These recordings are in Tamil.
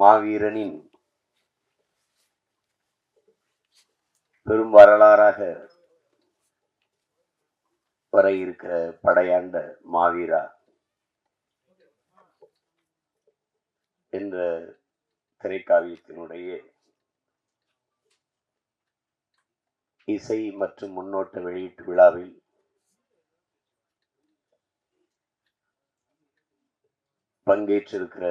மாவீரனின் பெரும் வரலாறாக வர இருக்கிற படையாண்ட மாவீரா என்ற திரைக்காவியத்தினுடைய இசை மற்றும் முன்னோட்ட வெளியீட்டு விழாவில் பங்கேற்றிருக்கிற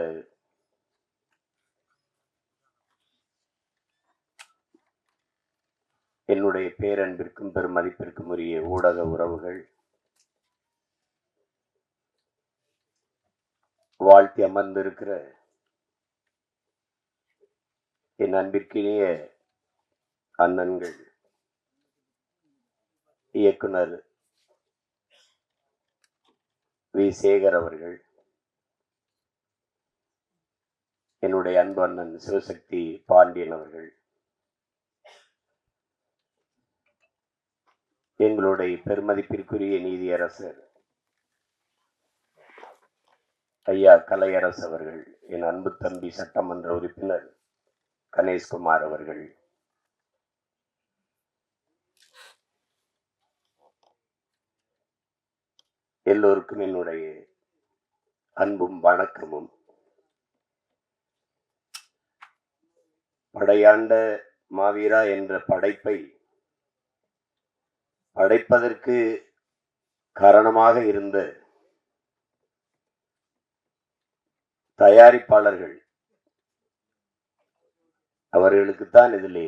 என்னுடைய பேரன்பிற்கும் பெரும் மதிப்பிற்கும் உரிய ஊடக உறவுகள், வாழ்த்தி அமர்ந்திருக்கிற என் அன்பிற்கினிய அண்ணன்கள், இயக்குனர் வி. சேகர் அவர்கள், என்னுடைய அன்பு அண்ணன் சிவசக்தி பாண்டியன் அவர்கள், எங்களுடைய பெருமதிப்பிற்குரிய நீதியரசர் ஐயா கலையரசு அவர்கள், என் அன்பு தம்பி சட்டமன்ற உறுப்பினர் கணேஷ்குமார் அவர்கள், எல்லோருக்கும் என்னுடைய அன்பும் வணக்கமும். படையாண்ட மாவீரா என்ற படைப்பை படைப்பதற்கு காரணமாக இருந்த தயாரிப்பாளர்கள் அவர்களுக்குத்தான் இதிலே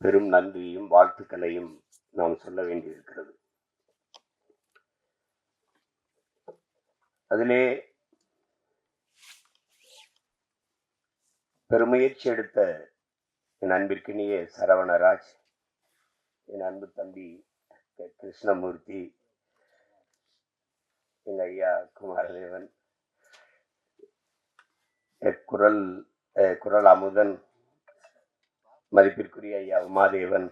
பெரும் நன்றியும் வாழ்த்துக்களையும் நாம் சொல்ல வேண்டியிருக்கிறது. அதிலே பெருமுயற்சி எடுத்த என் அன்பிற்கினிய சரவணராஜ், என் அன்பு தம்பி கிருஷ்ணமூர்த்தி, எங்க ஐயா குமாரதேவன், குரல் அமுதன், மதிப்பிற்குரிய ஐயா உமாதேவன்,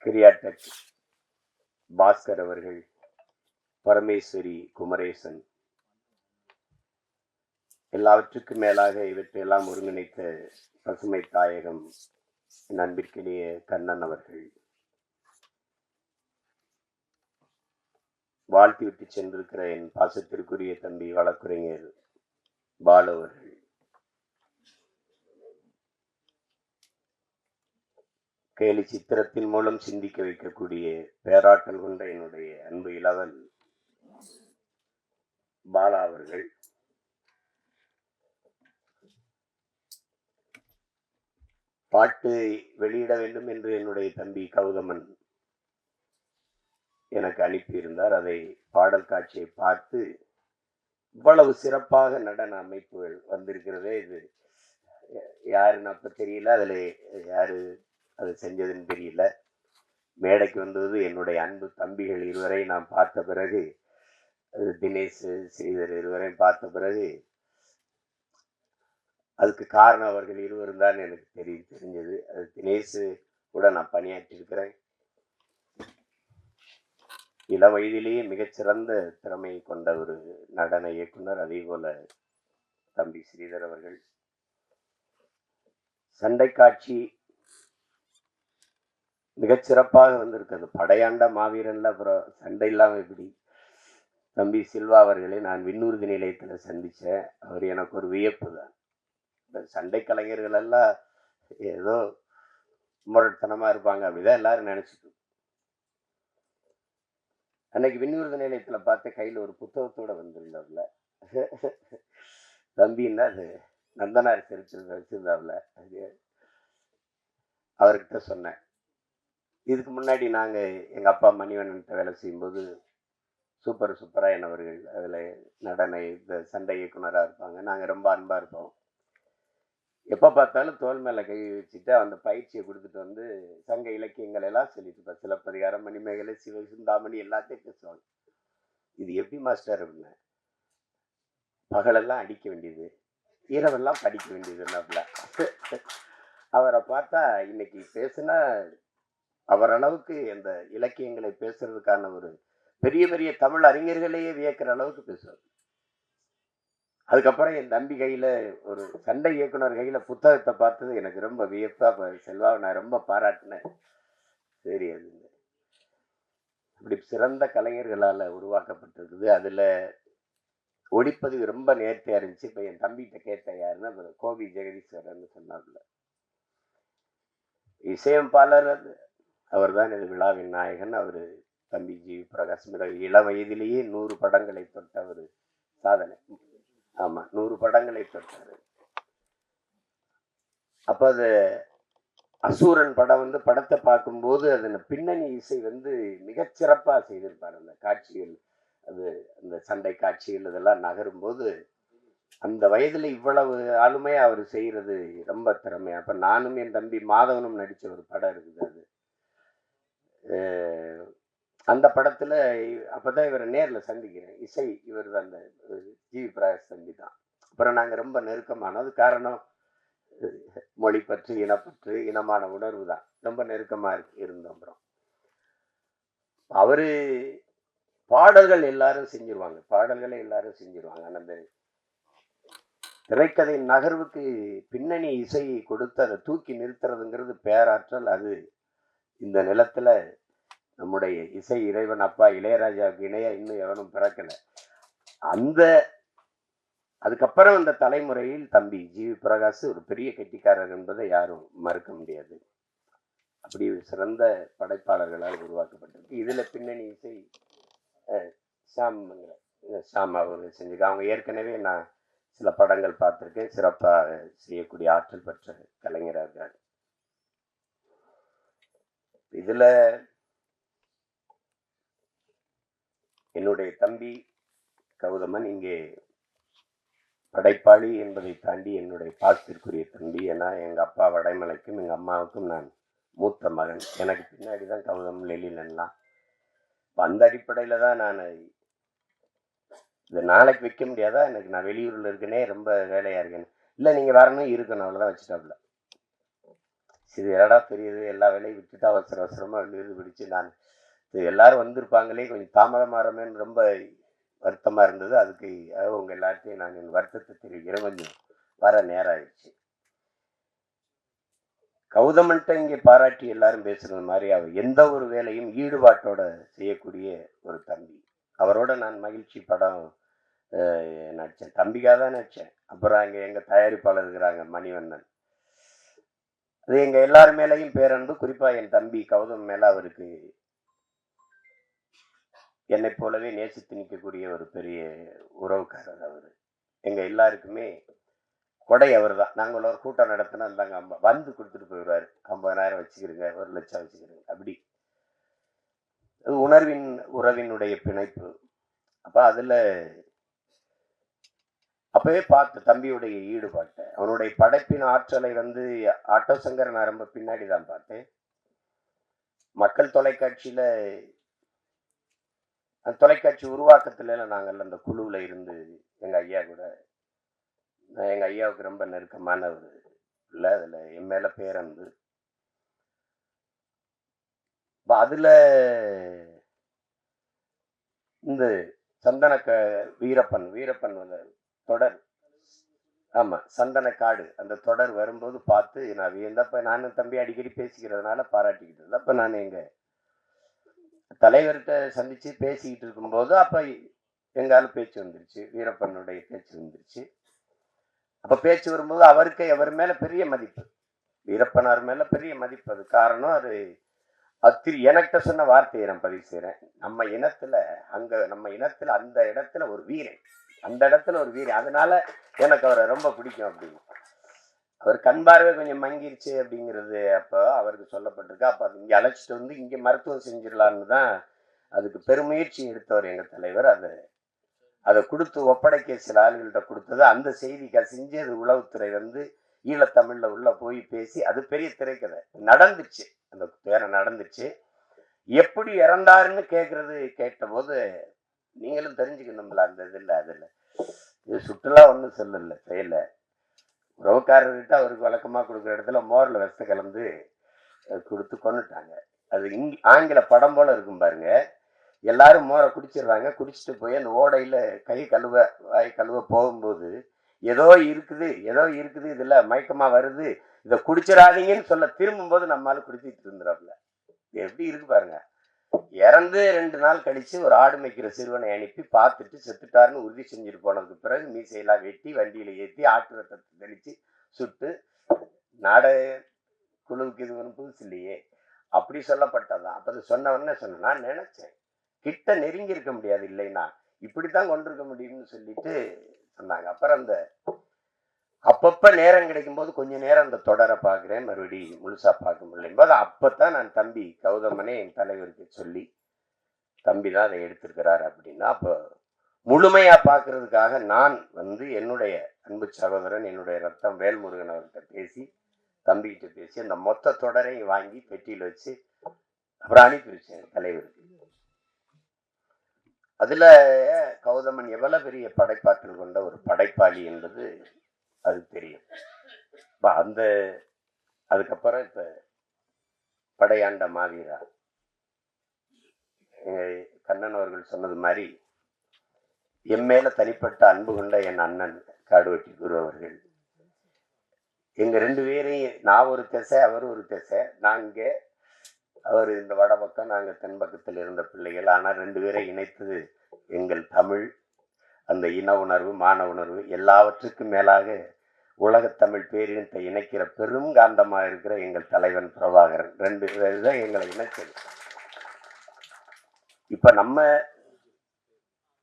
கிரியாடெக் பாஸ்கர் அவர்கள், பரமேஸ்வரி குமரேசன், எல்லாவற்றுக்கும் மேலாக இவற்றையெல்லாம் ஒருங்கிணைத்த பசுமை தாயகம் என் அன்பிற்கிலேயே கண்ணன் அவர்கள், வாழ்த்தி விட்டு சென்றிருக்கிற என் பாசத்திற்குரிய தம்பி வழக்குரைஞர் பாலு அவர்கள், கேலி சித்திரத்தின் மூலம் சிந்திக்க வைக்கக்கூடிய பேராற்றல் கொண்ட என்னுடைய அன்பு இளவல் பாலா அவர்கள், பாட்டு வெளியிட வேண்டும் என்று என்னுடைய தம்பி கௌதமன் எனக்கு அனுப்பியிருந்தார். அதை பாடல் காட்சியை பார்த்து இவ்வளவு சிறப்பாக நடன அமைப்புகள் வந்திருக்கிறதே, இது யாருன்னு அப்ப தெரியல, அதுல யாரு அது செஞ்சதுன்னு தெரியல. மேடைக்கு வந்தது என்னுடைய அன்பு தம்பிகள் இருவரை நாம் பார்த்த பிறகு, தினேஷ் ஸ்ரீதர் இருவரையும் பார்த்த பிறகு அதுக்கு காரணம் அவர்கள் இருவரும் தான் எனக்கு தெரிஞ்சது. அது தினேஷ் கூட நான் பணியாற்றி இருக்கிறேன். இள வயதிலேயே மிகச்சிறந்த திறமையை கொண்ட ஒரு நடன இயக்குனர். அதே போல தம்பி ஸ்ரீதர் அவர்கள். சண்டை காட்சி மிகச்சிறப்பாக வந்திருக்கிறது. படையாண்ட மாவீரன்ல அப்புறம் சண்டை இல்லாம எப்படி? தம்பி சில்வா அவர்களை நான் விண்ணூர்தி நிலையத்துல சந்திச்சேன். அவர் எனக்கு ஒரு வியப்பு தான். சண்டை கலைஞர்கள் எல்லாம் ஏதோ முரட்டத்தனமா இருப்பாங்க அப்படிதான் எல்லாரும் நினைச்சிட்டு. அன்னைக்கு விண்ணூர்தி நிலையத்துல பார்த்த கையில ஒரு புத்தகத்தோட வந்திருந்தாப்புல. தம்பின்னா அது நந்தனார் வச்சிருந்தாப்புல. அவர்கிட்ட சொன்னேன், இதுக்கு முன்னாடி நாங்க எங்க அப்பா மணிவண்ணன் வேலை செய்யும்போது சூப்பரா என்னவர்கள் அதுல நடன இந்த சண்டை இயக்குனரா இருப்பாங்க. நாங்க ரொம்ப அன்பா இருப்போம். எப்ப பார்த்தாலும் தோல் மேல கை வச்சுட்டு அந்த பயிற்சியை கொடுத்துட்டு வந்து சங்க இலக்கியங்கள் எல்லாம் சொல்லிட்டு இருப்பேன். சிலப்பதிகாரம், மணிமேகலை, சிவசிந்தாமணி எல்லாத்தையும் பேசுவாங்க. இது எப்படி மாஸ்டர் அப்படின்னா, பகலெல்லாம் அடிக்க வேண்டியது, இரவெல்லாம் படிக்க வேண்டியதுன்னாப்ல. அவரை பார்த்தா இன்னைக்கு பேசுனா அவர் அளவுக்கு இந்த இலக்கியங்களை பேசுறதுக்கான ஒரு பெரிய பெரிய தமிழ் அறிஞர்களையே வியக்கிற அளவுக்கு பேசுவார். அதுக்கப்புறம் என் தம்பி கையில ஒரு சண்டை இயக்குனர் கையில புத்தகத்தை பார்த்தது எனக்கு ரொம்ப வியப்பா, செல்வாவை நான் ரொம்ப பாராட்டினேன். சரி, அது இப்படி சிறந்த கலைஞர்களால உருவாக்கப்பட்டிருக்குது. அதுல ஒளிப்பதிவு ரொம்ப நேர்த்தியா இருந்துச்சு. இப்ப என் தம்பிகிட்ட கேட்டேன், யாருன்னா கோவி ஜெகதீஸ்வரர்னு சொன்னார்ல, இசையமைப்பாளர் அவர் தான் இது விழாவின் நாயகன். அவரு தம்பி ஜி பிரகாஷ் இளம் வயதிலேயே 100 படங்களை தொட்ட ஒரு சாதனை. ஆமா, 100 படங்களை தொட்டாரு. அப்ப அது அசூரன் படம் வந்து படத்தை பார்க்கும்போது அதன் பின்னணி இசை வந்து மிகச்சிறப்பா செய்திருப்பார். அந்த காட்சிகள், அது அந்த சண்டை காட்சிகள் இதெல்லாம் நகரும் போது அந்த வயதுல இவ்வளவு ஆளுமையா அவர் செய்யறது ரொம்ப திறமை. அப்ப நானும் என் தம்பி மாதவனும் நடிச்ச ஒரு படம் இருக்குது. அது அந்த படத்துல அப்பதான் இவரை நேர்ல சந்திக்கிறேன். இசை இவர் தான், அந்த ஜி பிரகாஷ் தம்பி தான். அப்புறம் நாங்க ரொம்ப நெருக்கமானது காரணம் மொழி பற்று, இனப்பற்று, இனமான உணர்வு தான். ரொம்ப நெருக்கமா இருந்தோம். அப்புறம் அவரு பாடல்கள் எல்லாரும் செஞ்சிருவாங்க, பாடல்களை எல்லாரும் செஞ்சிருவாங்க. அந்த திரைக்கதையின் நகர்வுக்கு பின்னணி இசையை கொடுத்து அதை தூக்கி நிறுத்துறதுங்கிறது பேராற்றல். அது இந்த நிலத்துல நம்முடைய இசை இறைவன் அப்பா இளையராஜாவுக்கு இணையா இன்னும் எவனும் பிறக்கல. அந்த அதுக்கப்புறம் அந்த தலைமுறையில் தம்பி ஜி பிரகாஷ் ஒரு பெரிய கெட்டிக்காரர் என்பதை யாரும் மறுக்க முடியாது. அப்படி சிறந்த படைப்பாளர்களால் உருவாக்கப்பட்டிருக்கு. இதுல பின்னணி இசை ஷாம் அவர்கள் செஞ்சிருக்காங்க. அவங்க ஏற்கனவே நான் சில படங்கள் பார்த்திருக்கேன். சிறப்பாக செய்யக்கூடிய ஆற்றல் பெற்ற கலைஞர்கள். இதுல என்னுடைய தம்பி கௌதமன் இங்கே படைப்பாளி என்பதை தாண்டி என்னுடைய பாசத்திற்குரிய தம்பி. ஏன்னா எங்க அப்பா வடைமலைக்கும் எங்க அம்மாவுக்கும் நான் மூத்த மகன். எனக்கு பின்னாடிதான் கௌதமன், லெலினன்லாம். அந்த அடிப்படையில தான் நான் இந்த நாளைக்கு வைக்க முடியாதா, எனக்கு நான் வெளியூர்ல இருக்கேனே, ரொம்ப வேலையா இருக்கேன். இல்லை நீங்க வரணும், இருக்கணும், அவ்வளவுதான் வச்சுட்டாப்புல. சரி, எடா பெரியது, எல்லா வேலையும் விட்டுட்டு அவசர அவசரமா விருது பிடிச்சு நான் எல்லாரும் வந்திருப்பாங்களே, கொஞ்சம் தாமதமாறமேன்னு ரொம்ப வருத்தமா இருந்தது. அதுக்கு உங்க எல்லாத்தையும் நான் என் வருத்தத்தை தெரிவிக்கிறேன். கொஞ்சம் வர நேரம் ஆயிடுச்சு. கௌதமன்ட்ட இங்கே பாராட்டி எல்லாரும் பேசுறது மாதிரி அவர் எந்த ஒரு வேலையும் ஈடுபாட்டோட செய்யக்கூடிய ஒரு தம்பி. அவரோட நான் மகிழ்ச்சி படம் நடித்தேன், தம்பிக்காக தான் நடித்தேன். அப்புறம் அங்கே எங்கள் தயாரிப்பாளர் இருக்கிறாங்க மணிவண்ணன். அது எங்கள் எல்லார் மேலேயும் பேரன்பு. குறிப்பாக என் தம்பி கௌதம் மேலே அவருக்கு என்னை போலவே நேசித்து நிற்கக்கூடிய ஒரு பெரிய உறவுக்காரர் அவர். எங்கள் எல்லாருக்குமே கொடை அவர் தான். நாங்கள் ஒரு கூட்டம் நடத்தினா இருந்தாங்க, வந்து கொடுத்துட்டு போயிடுவார். 50,000 வச்சுக்கிறீங்க, 1,00,000 வச்சுக்கிறீங்க. அப்படி உணர்வின் உறவினுடைய பிணைப்பு. அப்போ அதில் அப்பவே பார்த்து தம்பியுடைய ஈடுபாட்டை, அவனுடைய படைப்பின் ஆற்றலை வந்து ஆட்டோ சங்கர் நான் ரொம்ப பின்னாடி தான் பார்த்தேன். மக்கள் தொலைக்காட்சியில தொலைக்காட்சி உருவாக்கத்துல நாங்கள் அந்த குழுவில் இருந்து எங்க ஐயா கூட, எங்க ஐயாவுக்கு ரொம்ப நெருக்கமான ஒரு இல்லை, அதுல என் மேல பேரன்பு. அதுல இந்த சந்தன வீரப்பன் தொடர், ஆமா சந்தன காடு, அந்த தொடர் வரும்போது பார்த்து நான் வியந்தப்ப, நானும் தம்பி அடிக்கடி பேசிக்கிறதுனால பாராட்டிக்கிட்டு இருந்தேன். அப்ப நான் எங்க தலைவர்கிட்ட சந்திச்சு பேசிக்கிட்டு இருக்கும்போது அப்ப எங்கால பேச்சு வந்துருச்சு, வீரப்பனுடைய பேச்சு வந்துருச்சு. அப்ப பேச்சு வரும்போது அவருக்கு அவர் மேல பெரிய மதிப்பு, வீரப்பனார் மேல பெரிய மதிப்பு. அது காரணம் அது எனக்கிட்ட சொன்ன வார்த்தையை நான் பதிவு செய்யறேன். நம்ம இனத்துல அந்த இடத்துல ஒரு வீரன், அந்த இடத்துல ஒரு வீரன், அதனால எனக்கு அவரை ரொம்ப பிடிக்கும் அப்படின்னு. அவர் கண் பார்வை கொஞ்சம் மங்கிருச்சு அப்படிங்கிறது அப்ப அவருக்கு சொல்லப்பட்டிருக்கு. அப்ப அது இங்க அழைச்சிட்டு வந்து இங்க மருத்துவம் செஞ்சிடலான்னு தான் அதுக்கு பெருமுயற்சி எடுத்தவர் எங்க தலைவர். அதை கொடுத்து ஒப்படைக்க சில ஆளுகள்கிட்ட கொடுத்தது. அந்த செய்தி கசிஞ்சு அது உளவுத்துறை வந்து ஈழத்தமிழ்ல உள்ள போய் பேசி, அது பெரிய திரைக்கதை நடந்துச்சு, அந்த பேரை நடந்துச்சு. எப்படி இறந்தாருன்னு கேட்ட போது நீங்களும் தெரிஞ்சுக்கணும்ல, அந்த இதுல இது சுற்றுலா ஒன்றும் சொல்லல, செய்யல. உறவுக்காரர்கிட்ட அவருக்கு வழக்கமா கொடுக்குற இடத்துல மோர்ல விஷத்தை கலந்து கொடுத்து கொண்டுட்டாங்க. அது ஆங்கில படம் போல இருக்கும் பாருங்க. எல்லாரும் மோரை குடிச்சிடுறாங்க. குடிச்சிட்டு போய் அந்த ஓடையில கை கழுவ வாய் கழுவ போகும்போது ஏதோ இருக்குது இதுல மயக்கமா வருது, இதை குடிச்சிடாதீங்கன்னு சொல்ல திரும்பும்போது நம்மளால குடிச்சிட்டு இருந்துறாப்ல. எப்படி இருக்கு பாருங்க. இறந்து 2 நாள் கழிச்சு ஒரு ஆடு மேய்க்கிற சிறுவனை அனுப்பி பார்த்துட்டு செத்துட்டாருன்னு உறுதி செஞ்சுட்டு போனதுக்கு பிறகு மீசையெல்லாம் வெட்டி வண்டியில ஏற்றி ஆட்டு ரத்தத்தை தெளிச்சு சுட்டு நாடக குழுவுக்கு இது ஒன்றும் புதுசு இல்லையே அப்படி சொல்லப்பட்டதான். அப்ப அது சொன்னவொன்னே சொன்ன நான் நினைச்சேன் கிட்ட நெருங்கி இருக்க முடியாது, இல்லைன்னா இப்படித்தான் கொண்டிருக்க முடியும்னு சொல்லிட்டு சொன்னாங்க. அப்புறம் அந்த அப்பப்ப நேரம் கிடைக்கும் போது கொஞ்ச நேரம் அந்த தொடரை பார்க்கிறேன், மறுபடியும் முழுசா பார்க்க முடியும் போது அப்பதான் நான் தம்பி கௌதமனே என் தலைவருக்கு சொல்லி தம்பி தான் அதை எடுத்திருக்கிறார் அப்படின்னா, அப்போ முழுமையா பார்க்கறதுக்காக நான் என்னுடைய அன்பு சகோதரன் என்னுடைய ரத்தம் வேல்முருகன் அவர்கிட்ட பேசி தம்பிக்கிட்ட பேசி அந்த மொத்த தொடரையும் வாங்கி பெட்டியில் வச்சு அப்புறம் அனுப்பி வச்சேன் தலைவருக்கு. அதுல கௌதமன் எவ்வளவு பெரிய படைப்பாற்றல் கொண்ட ஒரு படைப்பாளி என்பது அது தெரியும். அந்த அதுக்கப்புறம் இப்ப படையாண்ட மாவீரா கண்ணன் அவர்கள் சொன்னது மாதிரி என் மேல தனிப்பட்ட அன்பு கொண்ட என் அண்ணன் காடுவெட்டி குரு அவர்கள், எங்க 2 பேரையும் நான் ஒரு திசை அவர் ஒரு திசை, நாங்க அவர் இந்த வட பக்கம் நாங்க தென் பக்கத்தில் இருந்த பிள்ளைகள். ஆனால் 2 பேரை இணைத்தது எங்கள் தமிழ், அந்த இன உணர்வு மான உணர்வு எல்லாவற்றுக்கும் மேலாக உலகத்தமிழ் பேரினத்தை இணைக்கிற பெரும் காந்தமாக இருக்கிற எங்கள் தலைவன் பிரபாகரன். 2 பேர் தான் எங்களை இணைச்சது. இப்ப நம்ம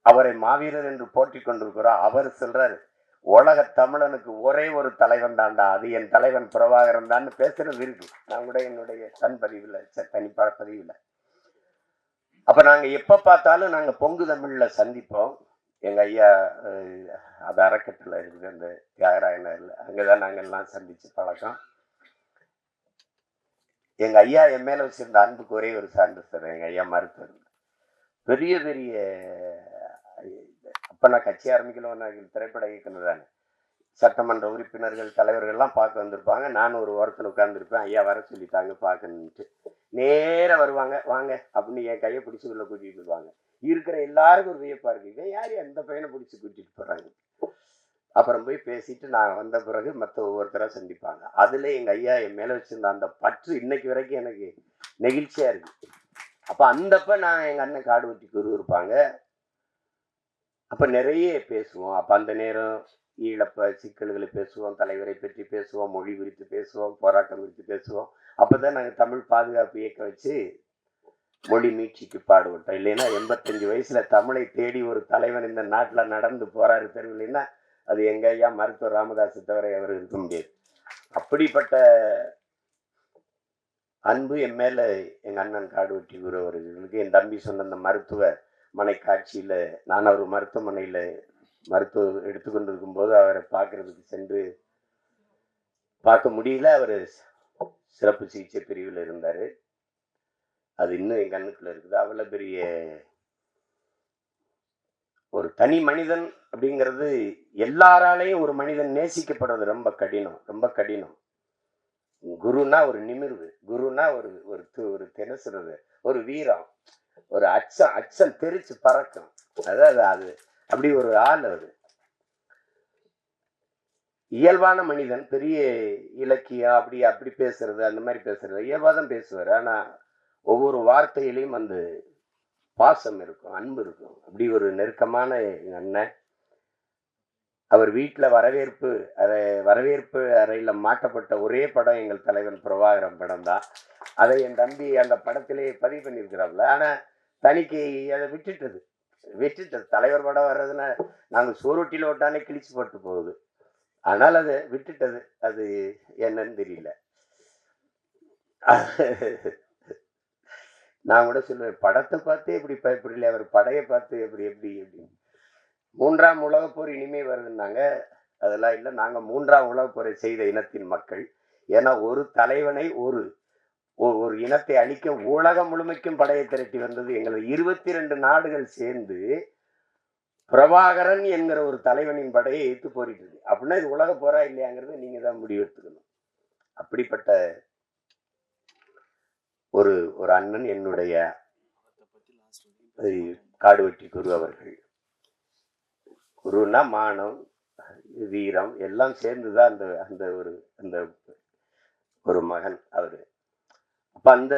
அவரை மாவீரர் என்று போற்றி கொண்டிருக்கிறோம். அவர் சொல்றாரு உலக தமிழனுக்கு ஒரே ஒரு தலைவன் தான்டா, அது என் தலைவன் பிரபாகரன் தான் பேசுறது இருக்கு. நான் கூட என்னுடைய தன் பதிவுல தனிப்பட பதிவுல. அப்ப நாங்க எப்ப பார்த்தாலும் நாங்க பொங்கு தமிழ்ல சந்திப்போம். எங்க ஐயா அது அறக்கட்டளை இருக்குது அந்த தியாகராய நகர்ல, அங்கதான் நாங்க எல்லாம் சந்திச்சு பழக்கம். எங்க ஐயா என் மேல வச்சிருந்த அன்புக்கு ஒரே ஒரு சான்று சார், எங்க ஐயா மருத்துவர். பெரிய பெரிய அப்ப நான் கட்சி ஆரம்பிக்கல, திரைப்பட இயக்குனர் தானே, சட்டமன்ற உறுப்பினர்கள் தலைவர்கள்லாம் பார்க்க வந்திருப்பாங்க. நான் ஒரு ஓரத்தில் உட்கார்ந்துருப்பேன், ஐயா வர சொல்லிட்டாங்க பார்க்கணுன்ட்டு. நேராக வருவாங்க, வாங்க அப்படின்னு என் கையை பிடிச்சி உள்ள கூட்டிகிட்டு வருவாங்க. இருக்கிற எல்லாருக்கும் ஒரு வியப்பா இருக்கு, இவன் யார் அந்த பையனை பிடிச்சி கூட்டிட்டு போறாங்க. அப்புறம் போய் பேசிட்டு நான் வந்த பிறகு மற்ற ஒவ்வொருத்தராக சந்திப்பாங்க. அதுல எங்க ஐயா என் மேல வச்சிருந்த அந்த பற்று இன்னைக்கு வரைக்கும் எனக்கு நெகிழ்ச்சியா இருக்கு. அப்ப அந்தப்ப நான் எங்க அண்ணன் காடுவெட்டி குரு இருப்பாங்க, அப்ப நிறைய பேசுவோம். அப்ப அந்த நேரம் ஈழப்ப சிக்கல்களை பேசுவோம், தலைவரை பற்றி பேசுவோம், மொழி குறித்து பேசுவோம், போராட்டம் குறித்து பேசுவோம். அப்பதான் நாங்க தமிழ் பாதுகாப்பு இயக்க வச்சு மொழி மீட்சிக்கு பாடுபட்டோம். இல்லைன்னா 85 வயசுல தமிழை தேடி ஒரு தலைவன் இந்த நாட்டுல நடந்து போறாரு தெருவில்லைன்னா அது எங்க ஐயா மருத்துவர் ராமதாஸ் தவிர அவர் இருக்க முடியாது. அப்படிப்பட்ட அன்பு என் மேல எங்க அண்ணன் காடுவெட்டி குரு அவர்களுக்கு. என் தம்பி சொன்ன அந்த மருத்துவ மனை காட்சியில நான் அவர் மருத்துவமனையில மருத்துவம் எடுத்துக்கொண்டிருக்கும் போது அவரை பார்க்கறதுக்கு சென்று பார்க்க முடியல. அவர் சிறப்பு சிகிச்சை பிரிவில் இருந்தாரு. அது இன்னும் என் கண்ணுக்குள்ள இருக்குது. அவ்வளவு பெரிய ஒரு தனி மனிதன் அப்படிங்கிறது எல்லாராலையும் ஒரு மனிதன் நேசிக்கப்படுறது ரொம்ப கடினம், ரொம்ப கடினம். குருனா ஒரு நிமிர்வு, குருனா ஒரு ஒரு தினசுறது, ஒரு வீரம், ஒரு அச்சம் தெரிச்சு பறக்கும். அதாவது அது அப்படி ஒரு ஆள். அவர் இயல்பான மனிதன், பெரிய இலக்கியம் அப்படி அப்படி பேசுறது அந்த மாதிரி பேசுறது இயல்பாதான் பேசுவார். ஆனா ஒவ்வொரு வார்த்தையிலையும் அந்த பாசம் இருக்கும், அன்பு இருக்கும். அப்படி ஒரு நெருக்கமான எங்க அண்ணன். அவர் வீட்டில் வரவேற்பு அறையில மாட்டப்பட்ட ஒரே படம் எங்கள் தலைவன் பிரபாகரன் படம் தான். அதை என் தம்பி அந்த படத்திலே பதிவு பண்ணியிருக்கிறாப்ல. ஆனா தனிக்கு அதை விட்டுட்டது. தலைவர் படம் வர்றதுன்னா நாங்கள் சோறுட்டியில் ஓட்டானே கிழிச்சு போட்டு போகுது. ஆனால் அதை விட்டுட்டது. அது என்னன்னு தெரியல. நான் கூட சொல்லுவேன், படத்தை பார்த்து எப்படி பயப்படல, அவர் படையை பார்த்து எப்படி எப்படி அப்படின்னு. 3ஆம் உலகப் போர் இனிமே வருதுன்னாங்க. அதெல்லாம் இல்லை, நாங்க 3ஆம் உலகப் போரை செய்த இனத்தின் மக்கள். ஏன்னா ஒரு தலைவனை ஒரு இனத்தை அழிக்க உலகம் முழுமைக்கும் படையை திரட்டி வந்தது எங்களது 22 நாடுகள் சேர்ந்து பிரபாகரன் என்கிற ஒரு தலைவனின் படையை எதிர்த்து போரிட்டு இருக்கு. அப்படின்னா இது உலக போரா இல்லையாங்கிறத நீங்க தான் முடிவெடுத்துக்கணும். அப்படிப்பட்ட ஒரு அண்ணன் என்னுடைய காடுவெட்டி குரு அவர்கள். குருன்னா மானம், வீரம் எல்லாம் சேர்ந்துதான் அந்த அந்த ஒரு அந்த ஒரு மகன் அவரு. அப்ப அந்த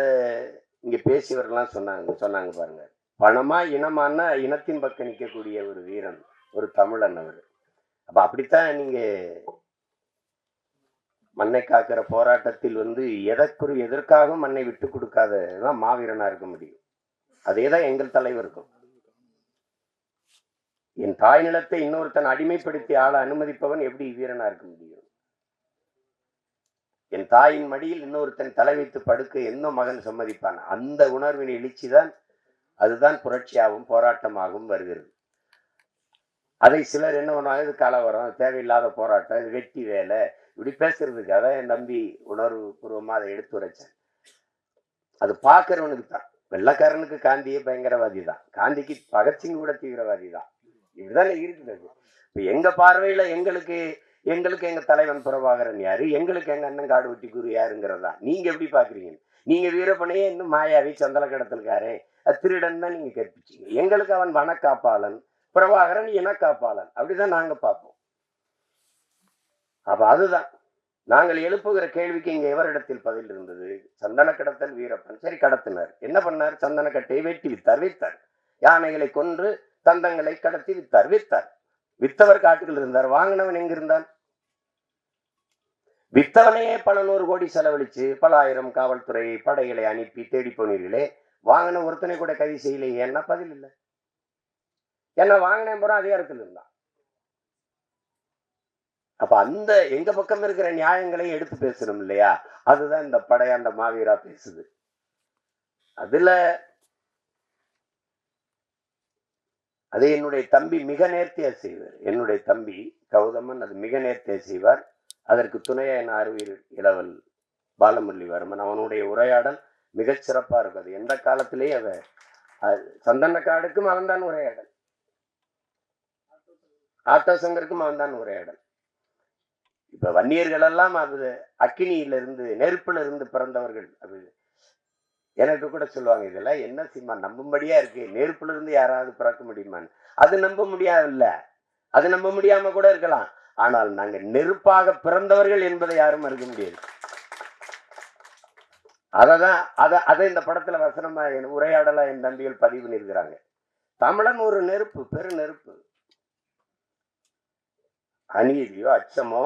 இங்க பேசியவர்கள்லாம் சொன்னாங்க பாருங்க, பணமா இனமானா இனத்தின் பக்கம் நிற்கக்கூடிய ஒரு வீரன், ஒரு தமிழன் அவரு. அப்ப அப்படித்தான் நீங்க மண்ணை காக்கிற போராட்டத்தில் எதற்காகவும் மண்ணை விட்டு கொடுக்காததான் மாவீரனா இருக்க முடியும். அதேதான் எங்கள் தலைவருக்கும். என் தாய் நிலத்தை இன்னொருத்தன் அடிமைப்படுத்தி ஆள அனுமதிப்பவன் எப்படி வீரனா இருக்க முடியும்? என் தாயின் மடியில் இன்னொருத்தன் தலை வைத்து படுக்க என்ன மகன் சம்மதிப்பான்? அந்த உணர்வின் எழுச்சிதான், அதுதான் புரட்சியாகவும் போராட்டமாகவும் வருகிறது. அதை சிலர் என்ன பண்ணுவாங்க, இது கலவரம், தேவையில்லாத போராட்டம், இது வெட்டி வேலை, இப்படி பேசுறதுக்கு. அதான் என் நம்பி உணர்வு பூர்வமா அதை எடுத்துரைச்சேன். அது பார்க்கறவனுக்கு தான். வெள்ளக்காரனுக்கு காந்தியே பயங்கரவாதி தான், காந்திக்கு பகத்சிங் கூட தீவிரவாதி தான். இப்படிதான் இருக்கிறது. இப்ப எங்க பார்வையில எங்களுக்கு எங்க தலைவன் பிரபாகரன் யாரு, எங்களுக்கு எங்க அண்ணன் காடுவெட்டி குரு யாருங்கிறதா. நீங்க எப்படி பாக்குறீங்க? நீங்க வீரப்பனையே இன்னும் மாயாவி சந்தல கடத்தல்காரே திருடன் தான் நீங்க கற்பிச்சீங்க. எங்களுக்கு அவன் வனக்காப்பாளன், பிரபாகரன் இனக்காப்பாளன், அப்படிதான் நாங்க பார்ப்போம். அப்ப அதுதான் நாங்கள் எழுப்புகிற கேள்விக்கு இங்க எவரிடத்தில் பதில் இருந்தது? சந்தன கடத்தல் வீரப்பன். சரி, கடத்தினார். என்ன பண்ணார்? சந்தன கட்டையை வெட்டி வித்தார். யானைகளை கொன்று தந்தங்களை கடத்தி வித்தார். வித்தவர் காட்டுகள் இருந்தார், வாங்கினவன் எங்க இருந்தான்? வித்தவனையே பல 100 கோடி செலவழிச்சு பல ஆயிரம் காவல்துறை படைகளை அனுப்பி தேடி போனீர்களே, வாங்கின ஒருத்தனை கூட கைது செய்யலையே. என்ன பதில் இல்லை? என்ன வாங்கினேன் போற அதிகாரத்தில் இருந்தான். அப்ப அந்த எங்க பக்கம் இருக்கிற நியாயங்களையும் எடுத்து பேசணும் இல்லையா? அதுதான் இந்த படையாண்ட மாவீரா பேசுது. அதுல அதை என்னுடைய தம்பி மிக நேர்த்தியா செய்வார். என்னுடைய தம்பி கௌதமன் அது மிக நேர்த்தியா செய்வார். அதற்கு துணையா என் அறிவியல் இளவல் பாலமுரளிவர்மன். அவனுடைய உரையாடல் மிகச் சிறப்பா இருக்கும். அது எந்த காலத்திலேயும் சந்தனக்காடுக்கும் அவன்தான் உரையாடல், ஆட்டோ சங்கருக்கும் அவன்தான் உரையாடல். இப்ப வன்னியர்கள் எல்லாம் அது அக்கினியிலிருந்து நெருப்புல இருந்து பிறந்தவர்கள். அது எனக்கு கூட சொல்லுவாங்க, இதெல்லாம் என்ன சினிமா நம்பும்படியா இருக்கு, நெருப்புல இருந்து யாராவது பிறக்க முடியுமான்னு. அது நம்ப முடியாதுல்ல, அது நம்ப முடியாம கூட இருக்கலாம். ஆனால் நாங்க நெருப்பாக பிறந்தவர்கள் என்பதை யாரும் மறுக்க முடியாது. அதை இந்த படத்துல வசனமா உரையாடலா என் தம்பிகள் பதிவு பண்ணிருக்கிறாங்க. தமிழன் ஒரு நெருப்பு, பெரு நெருப்பு. அநீதியோ அச்சமோ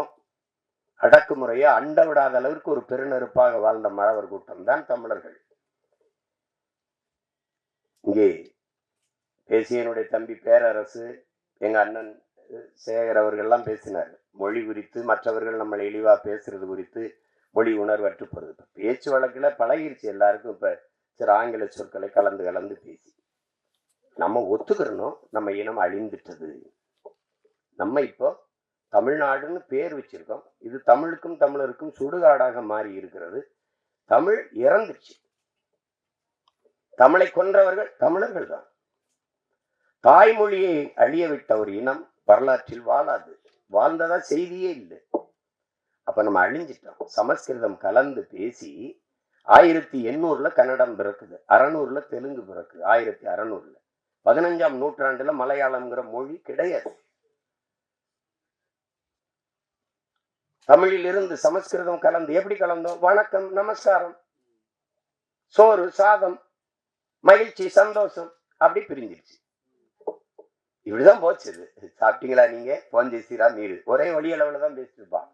அடக்குமுறையோ அண்ட விடாத அளவிற்கு ஒரு பெருநெருப்பாக வாழ்ந்த மறவர் கூட்டம் தான் தமிழர்கள். இங்கே பேசியனுடைய தம்பி பேரரசு, எங்க அண்ணன் சேகர் அவர்கள்லாம் பேசினார். மொழி குறித்து, மற்றவர்கள் நம்மளை இழிவா பேசுறது குறித்து, மொழி உணர்வற்று போறது. பேச்சு வழக்குல பழகிருச்சு எல்லாருக்கும். இப்ப சில ஆங்கில சொற்களை கலந்து பேசி நம்ம ஒத்துக்கிறணும், நம்ம இனம் அழிந்துட்டது. நம்ம இப்போ தமிழ்நாடுன்னு பேர் வச்சிருக்கோம். இது தமிழுக்கும் தமிழருக்கும் சுடுகாடாக மாறி இருக்கிறது. தமிழ் இறந்துச்சு. தமிழை கொன்றவர்கள் தமிழர்கள் தான். தாய்மொழியை அழிய விட்ட ஒரு இனம் வரலாற்றில் வாழாது. வாழ்ந்ததா செய்தியே இல்லை. அப்ப நம்ம அழிஞ்சிட்டோம். சமஸ்கிருதம் கலந்து பேசி 1800 கன்னடம் பிறக்குது, 600 தெலுங்கு பிறக்குது, 1600 15ஆம் நூற்றாண்டுல மலையாளம்ங்கிற மொழி கிடையாது. தமிழில் இருந்து சமஸ்கிருதம் கலந்து எப்படி கலந்தோம்? வணக்கம், நமஸ்காரம், சோறு, சாதம், மகிழ்ச்சி, சந்தோஷம், அப்படி பிரிஞ்சிருச்சு. இப்படிதான் போச்சு. சாப்பிட்டீங்களா நீங்க, போஞ்சேசிரா நீரு, ஒரே ஒளி அளவுல தான் பேசிட்டு இருப்பான்.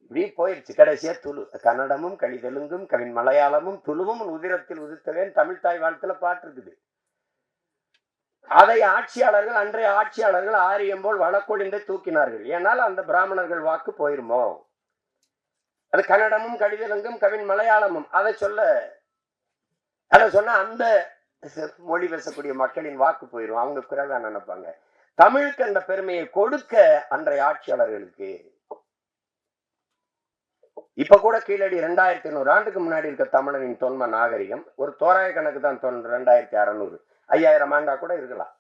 இப்படி போயிடுச்சு. கடைசியா துளு, கன்னடமும் கழிதெலுங்கும் கவின் மலையாளமும் துளுவும் உதிரத்தில் உதித்தவேன் தமிழ் தாய் வாழ்த்துல பாட்டு இருக்குது. அதை ஆட்சியாளர்கள், அன்றைய ஆட்சியாளர்கள் ஆரியம் போல் வழக்கொழிந்து தூக்கினார்கள். ஏனால் அந்த பிராமணர்கள் வாக்கு போயிருமோ. அது கன்னடமும் கழிதெலுங்கும் கவின் மலையாளமும் அதை சொன்ன அந்த மொழி பேசக்கூடிய மக்களின் வாக்கு போயிடும், அவங்க குறைவா நினைப்பாங்க. தமிழுக்கு அந்த பெருமையை கொடுக்க அன்றைய ஆட்சியாளர்களுக்கு இப்ப கூட கீழடி 2500 ஆண்டுக்கு முன்னாடி இருக்க தமிழரின் தொன்ம நாகரிகம் ஒரு தோராய கணக்கு தான் 2600 5000 ஆண்டா கூட இருக்கலாம்.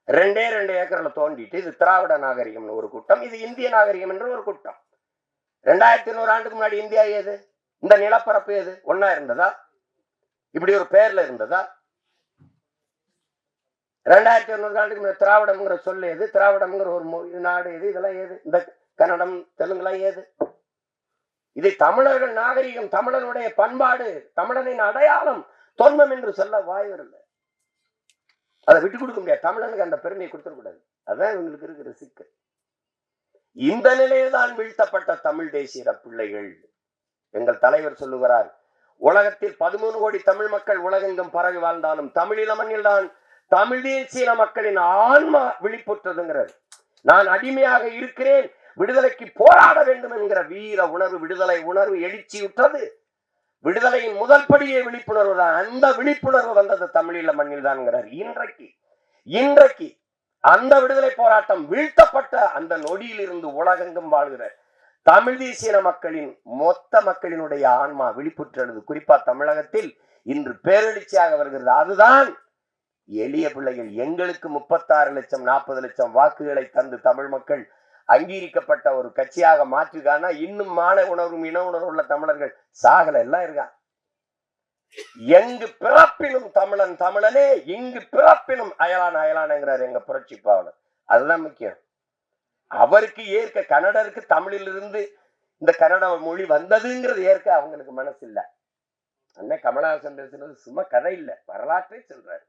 2 ஏக்கர்ல தோண்டிட்டு இது திராவிட நாகரிகம்னு ஒரு கூட்டம், இது இந்திய நாகரிகம் என்று ஒரு கூட்டம். 2500 ஆண்டுக்கு முன்னாடி இந்தியா ஏது? இந்த நிலப்பரப்பு ஏது? ஒன்னா இருந்ததா? இப்படி ஒரு பெயர்ல இருந்ததா? 2200 ஆண்டுக்கு திராவிடம்ங்கிற சொல்லு எது? திராவிடம்ங்கிற ஒரு நாடு எது? இதெல்லாம் ஏது? இந்த கன்னடம் தெலுங்குலாம் ஏது? இதை தமிழர்கள் நாகரிகம், தமிழனுடைய பண்பாடு, தமிழனின் அடையாளம், தொன்மம் என்று சொல்ல வாய் வரல. அதை விட்டு கொடுக்க முடியாது. தமிழனுக்கு அந்த பெருமையை கொடுத்துடக்கூடாது. அதான் இவங்களுக்கு இருக்கிற சிக்கல். இந்த நிலையில்தான் வீழ்த்தப்பட்ட தமிழ் தேசிய பிள்ளைகள். எங்கள் தலைவர் சொல்லுகிறார், உலகத்தில் 13 கோடி தமிழ் மக்கள் உலகெங்கும் பரவி வாழ்ந்தாலும் தமிழீழ மண்ணில் தான் தமிழ் தேசிய மக்களின் ஆன்மா விழிப்புற்றதுங்கிறது. நான் அடிமையாக இருக்கிறேன், விடுதலைக்கு போராட வேண்டும் என்கிற வீர உணர்வு, விடுதலை உணர்வு எழுச்சியுற்றது. விடுதலையின் முதல் படியே விழிப்புணர்வு தான். அந்த விழிப்புணர்வு வந்தது தமிழீழ மண்ணில் தான். இன்றைக்கு அந்த விடுதலை போராட்டம் வீழ்த்தப்பட்ட அந்த நொடியில் இருந்து உலகெங்கும் வாழ்கிற தமிழ் தேசிய மக்களின் மொத்த மக்களினுடைய ஆன்மா விழிப்புற்றது. குறிப்பா தமிழகத்தில் இன்று பேரெழுச்சியாக வருகிறது. அதுதான் எளிய பிள்ளைகள். எங்களுக்கு 36 லட்சம் 40 லட்சம் வாக்குகளை தந்து தமிழ் மக்கள் அங்கீகரிக்கப்பட்ட ஒரு கட்சியாக மாற்றுகானா இன்னும் மான உணர்வும் இன உணர்வு உள்ள தமிழர்கள் சாகல எல்லாம் இருக்கா. எங்கு பிறப்பினும் தமிழன் தமிழனே, இங்கு பிறப்பினும் அயலான் அயலான்ங்கிறார் எங்க புரட்சி பாவலர். அதுதான் முக்கியம். அவருக்கு ஏற்க, கன்னடருக்கு தமிழிலிருந்து இந்த கன்னட மொழி வந்ததுங்கிறது ஏற்க அவங்களுக்கு மனசு இல்ல. அண்ணன் கமலஹாசன் பேசுறது சும்மா கதை இல்லை, வரலாற்றை சொல்றாரு.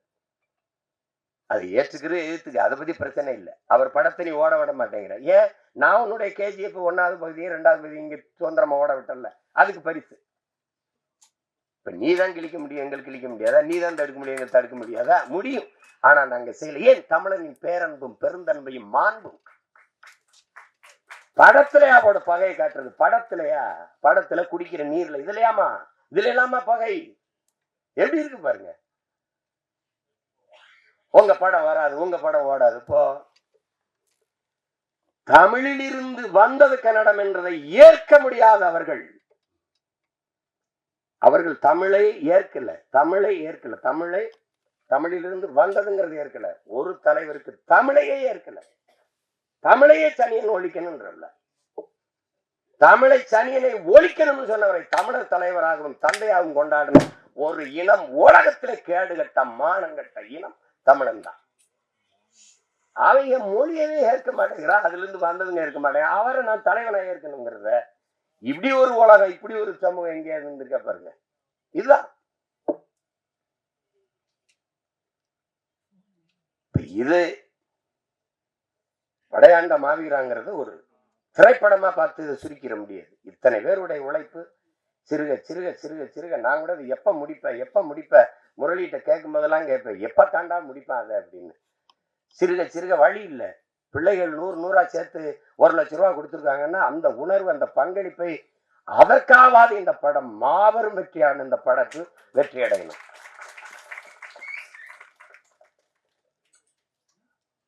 அது ஏற்றுக்கு அதை பத்தி பிரச்சனை இல்லை. அவர் படத்தை நீ ஓட விட மாட்டேங்கிற. ஏன்? நான் உன்னுடைய KGF 1வது பகுதியை 2வது பகுதி இங்க சுதந்திரமா ஓட விட்டல, அதுக்கு பரிசு. இப்ப நீ தான் கிழிக்க முடியும், எங்களுக்கு கிழிக்க முடியாதா? நீ தான் தடுக்க முடியும், எங்களுக்கு தடுக்க முடியாதா? முடியும். ஆனா நாங்க செய்யல. ஏன்? தமிழனின் பேரன்பும் பெருந்தன்மையும் மாண்பும். படத்திலயா அவரோட பகையை காட்டுறது? படத்திலயா? படத்துல குடிக்கிற நீர்ல இதுலயாமா? இதுல இல்லாம பகை எப்படி இருக்கு பாருங்க. உங்க படம் வராது, உங்க படம் ஓடாது. இப்போ தமிழில் இருந்து வந்தது கன்னடம் என்றதை ஏற்க முடியாத அவர்கள் தமிழை ஏற்கல. தமிழிலிருந்து வந்ததுங்கிறது ஏற்கல. ஒரு தலைவருக்கு தமிழையே ஏற்கல. தமிழையே சனியன் ஒழிக்கணும்ன்றல. தமிழை சனியனை ஒழிக்கணும்னு சொன்னவரை தமிழர் தலைவராகவும் தந்தையாகவும் கொண்டாடின ஒரு இனம், உலகத்திலே கேடுகட்ட மானங்கட்ட இனம் தமிழன் தான். அவங்க மொழியவே ஏற்க மாட்டேங்கிறான். அதுல இருந்து வந்ததுங்க ஏற்க மாட்டேங்க. அவரை நான் தலைவனை ஏற்கணுங்கிறத, இப்படி ஒரு உலகம், இப்படி ஒரு சமூகம் எங்கேயாவது இருந்திருக்க பாருங்க. இதுதான் இது படையாண்ட மாவீராங்கிறது ஒரு திரைப்படமா பார்த்து இதை சுருக்கிட முடியாது. இத்தனை பேருடைய உழைப்பு சிறுக சிறுக சிறுக சிறுக. நான் கூட எப்ப முடிப்ப முரளிகிட்ட கேட்கும் போதெல்லாம் கேட்பேன், எப்ப தாண்டா முடிப்பேன் அதை அப்படின்னு. சிறுக சிறுக வழி இல்லை. பிள்ளைகள் 100 சேர்த்து 1 லட்சம் ரூபாய் கொடுத்துருக்காங்கன்னா அந்த உணர்வு, அந்த பங்களிப்பை, அதற்காவது இந்த படம் மாபெரும் வெற்றியான இந்த படத்து வெற்றி அடையணும்.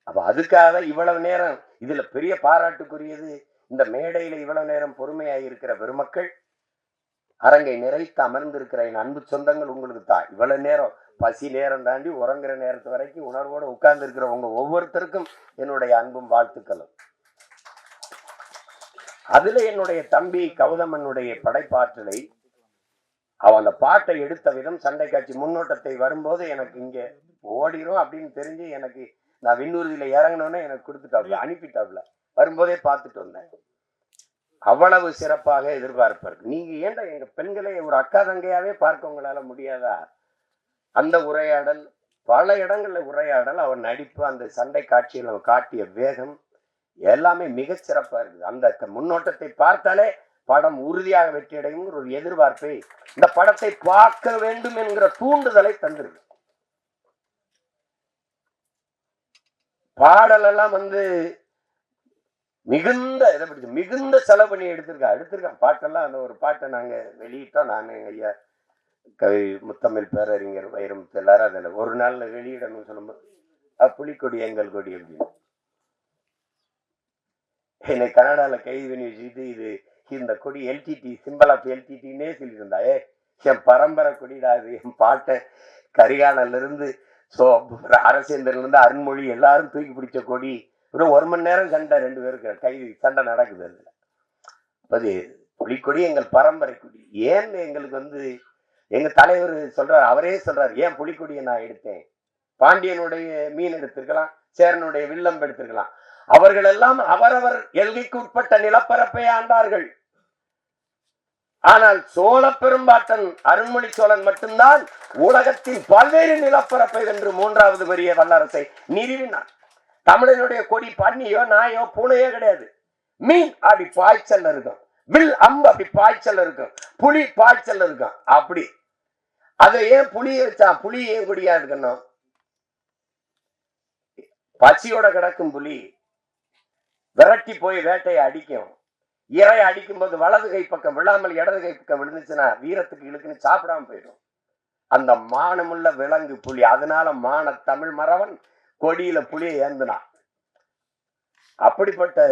அப்ப அதுக்காக இவ்வளவு நேரம் இதுல பெரிய பாராட்டுக்குரியது, இந்த மேடையில இவ்வளவு நேரம் பொறுமையாக இருக்கிற பெருமக்கள், அரங்கை நிறைத்து அமர்ந்திருக்கிற என் அன்பு சொந்தங்கள், உங்களுக்கு தான் இவ்வளவு நேரம் பசி நேரம் தாண்டி உறங்குற நேரத்து வரைக்கும் உணர்வோடு உட்கார்ந்து இருக்கிற உங்க ஒவ்வொருத்தருக்கும் என்னுடைய அன்பும் வாழ்த்துக்களும். அதுல என்னுடைய தம்பி கௌதமனுடைய படைப்பாற்றலை, அவன் அந்த பாட்டை எடுத்த விதம், சண்டை காட்சி முன்னோட்டத்தை வரும்போது எனக்கு இங்க ஓடிரும் அப்படின்னு தெரிஞ்சு, எனக்கு நான் விண்ணூர்தியில இறங்கினோன்னே எனக்கு கொடுத்துட்டாப்ல, அனுப்பிட்டாப்ல. வரும்போதே பார்த்துட்டு வந்தேன். அவ்வளவு சிறப்பாக எதிர்பார்ப்பாரு. நீங்க ஏன்டா எங்க பெண்களை ஒரு அக்கா தங்கையாவே பார்க்க உங்களால முடியாதா? அந்த உரையாடல், பல இடங்கள்ல உரையாடல், அவர் நடிப்பு, அந்த சண்டை காட்சியில் அவர் காட்டிய வேகம் எல்லாமே மிக சிறப்பா இருக்குது. அந்த முன்னோட்டத்தை பார்த்தாலே படம் உறுதியாக வெற்றி அடையும் ஒரு எதிர்பார்ப்பை, இந்த படத்தை பார்க்க வேண்டும் என்கிற தூண்டுதலை தந்திருக்கு. பாடல் எல்லாம் மிகுந்த செலவு பண்ணி எடுத்திருக்கான் பாட்டெல்லாம். அந்த ஒரு பாட்டை நாங்க வெளியிட்டோம். நானு ஐயா கவி முத்தமிழ் பேரறிஞர் வைரமுத்து எல்லாரும் அதில் ஒரு நாள்ல வெளியிடணும்னு சொல்லும்போது புலிக்கொடி எங்கள் கொடி அப்படின்னு என்னை கனடால கைது பண்ணி வச்சுக்கிட்டு, இது இந்த கொடி LTT, சிம்பிள் ஆஃப் LTTன்னே சொல்லிட்டு இருந்தா. என் பரம்பரை கொடிடா அது. என் பாட்டை கரிகாலன்ல இருந்து அரசேந்திரன்ல இருந்து அருண்மொழி எல்லாரும் தூக்கி பிடிச்ச கொடி. ஒரு 1 மணி நேரம் சண்டை, 2 பேருக்கு கைது சண்டை நடக்குது. அதுல அது புலிக்கொடி எங்கள் பரம்பரை கொடி. ஏன் எங்களுக்கு எங்க தலைவர் சொல்றாரு, அவரே சொல்றாரு, ஏன் புலிக்கொடியை நான் எடுத்தேன், பாண்டியனுடைய மீன் எடுத்திருக்கலாம், சேரனுடைய வில்லம்பு எடுத்திருக்கலாம். அவர்கள் எல்லாம் அவரவர் எல்கைக்கு உட்பட்ட நிலப்பரப்பை ஆண்டார்கள். ஆனால் சோழ பெரும்பாட்டன் அருண்மொழி சோழன் மட்டும்தான் உலகத்தின் பல்வேறு நிலப்பரப்பை வென்று 3வது பெரிய வல்லரசை நிறுவினார். தமிழனுடைய கொடி பன்னியோ நாயோ பூனையோ கிடையாது. மீன் அப்படி பாய்ச்சல் இருக்கும், வில் அம்பு அப்படி பாய்ச்சல் இருக்கும், புலி பாய்ச்சல் இருக்கும். அப்படி அதை ஏன் புலியை வச்சா? புலி ஏன் கொடியா இருக்கணும்? பசியோட கிடக்கும் புலி விரட்டி போய் வேட்டையை அடிக்கும். இறை அடிக்கும் போது வலது கை பக்கம் விழாமல் இடது கை பக்கம் விழுந்துச்சுன்னா வீரத்துக்கு இழுக்குன்னு சாப்பிடாம போயிடும். அந்த மானமுள்ள விலங்கு புலி. அதனால மான தமிழ் மறவன் கொடியில புலியை ஏந்தினான். அப்படிப்பட்ட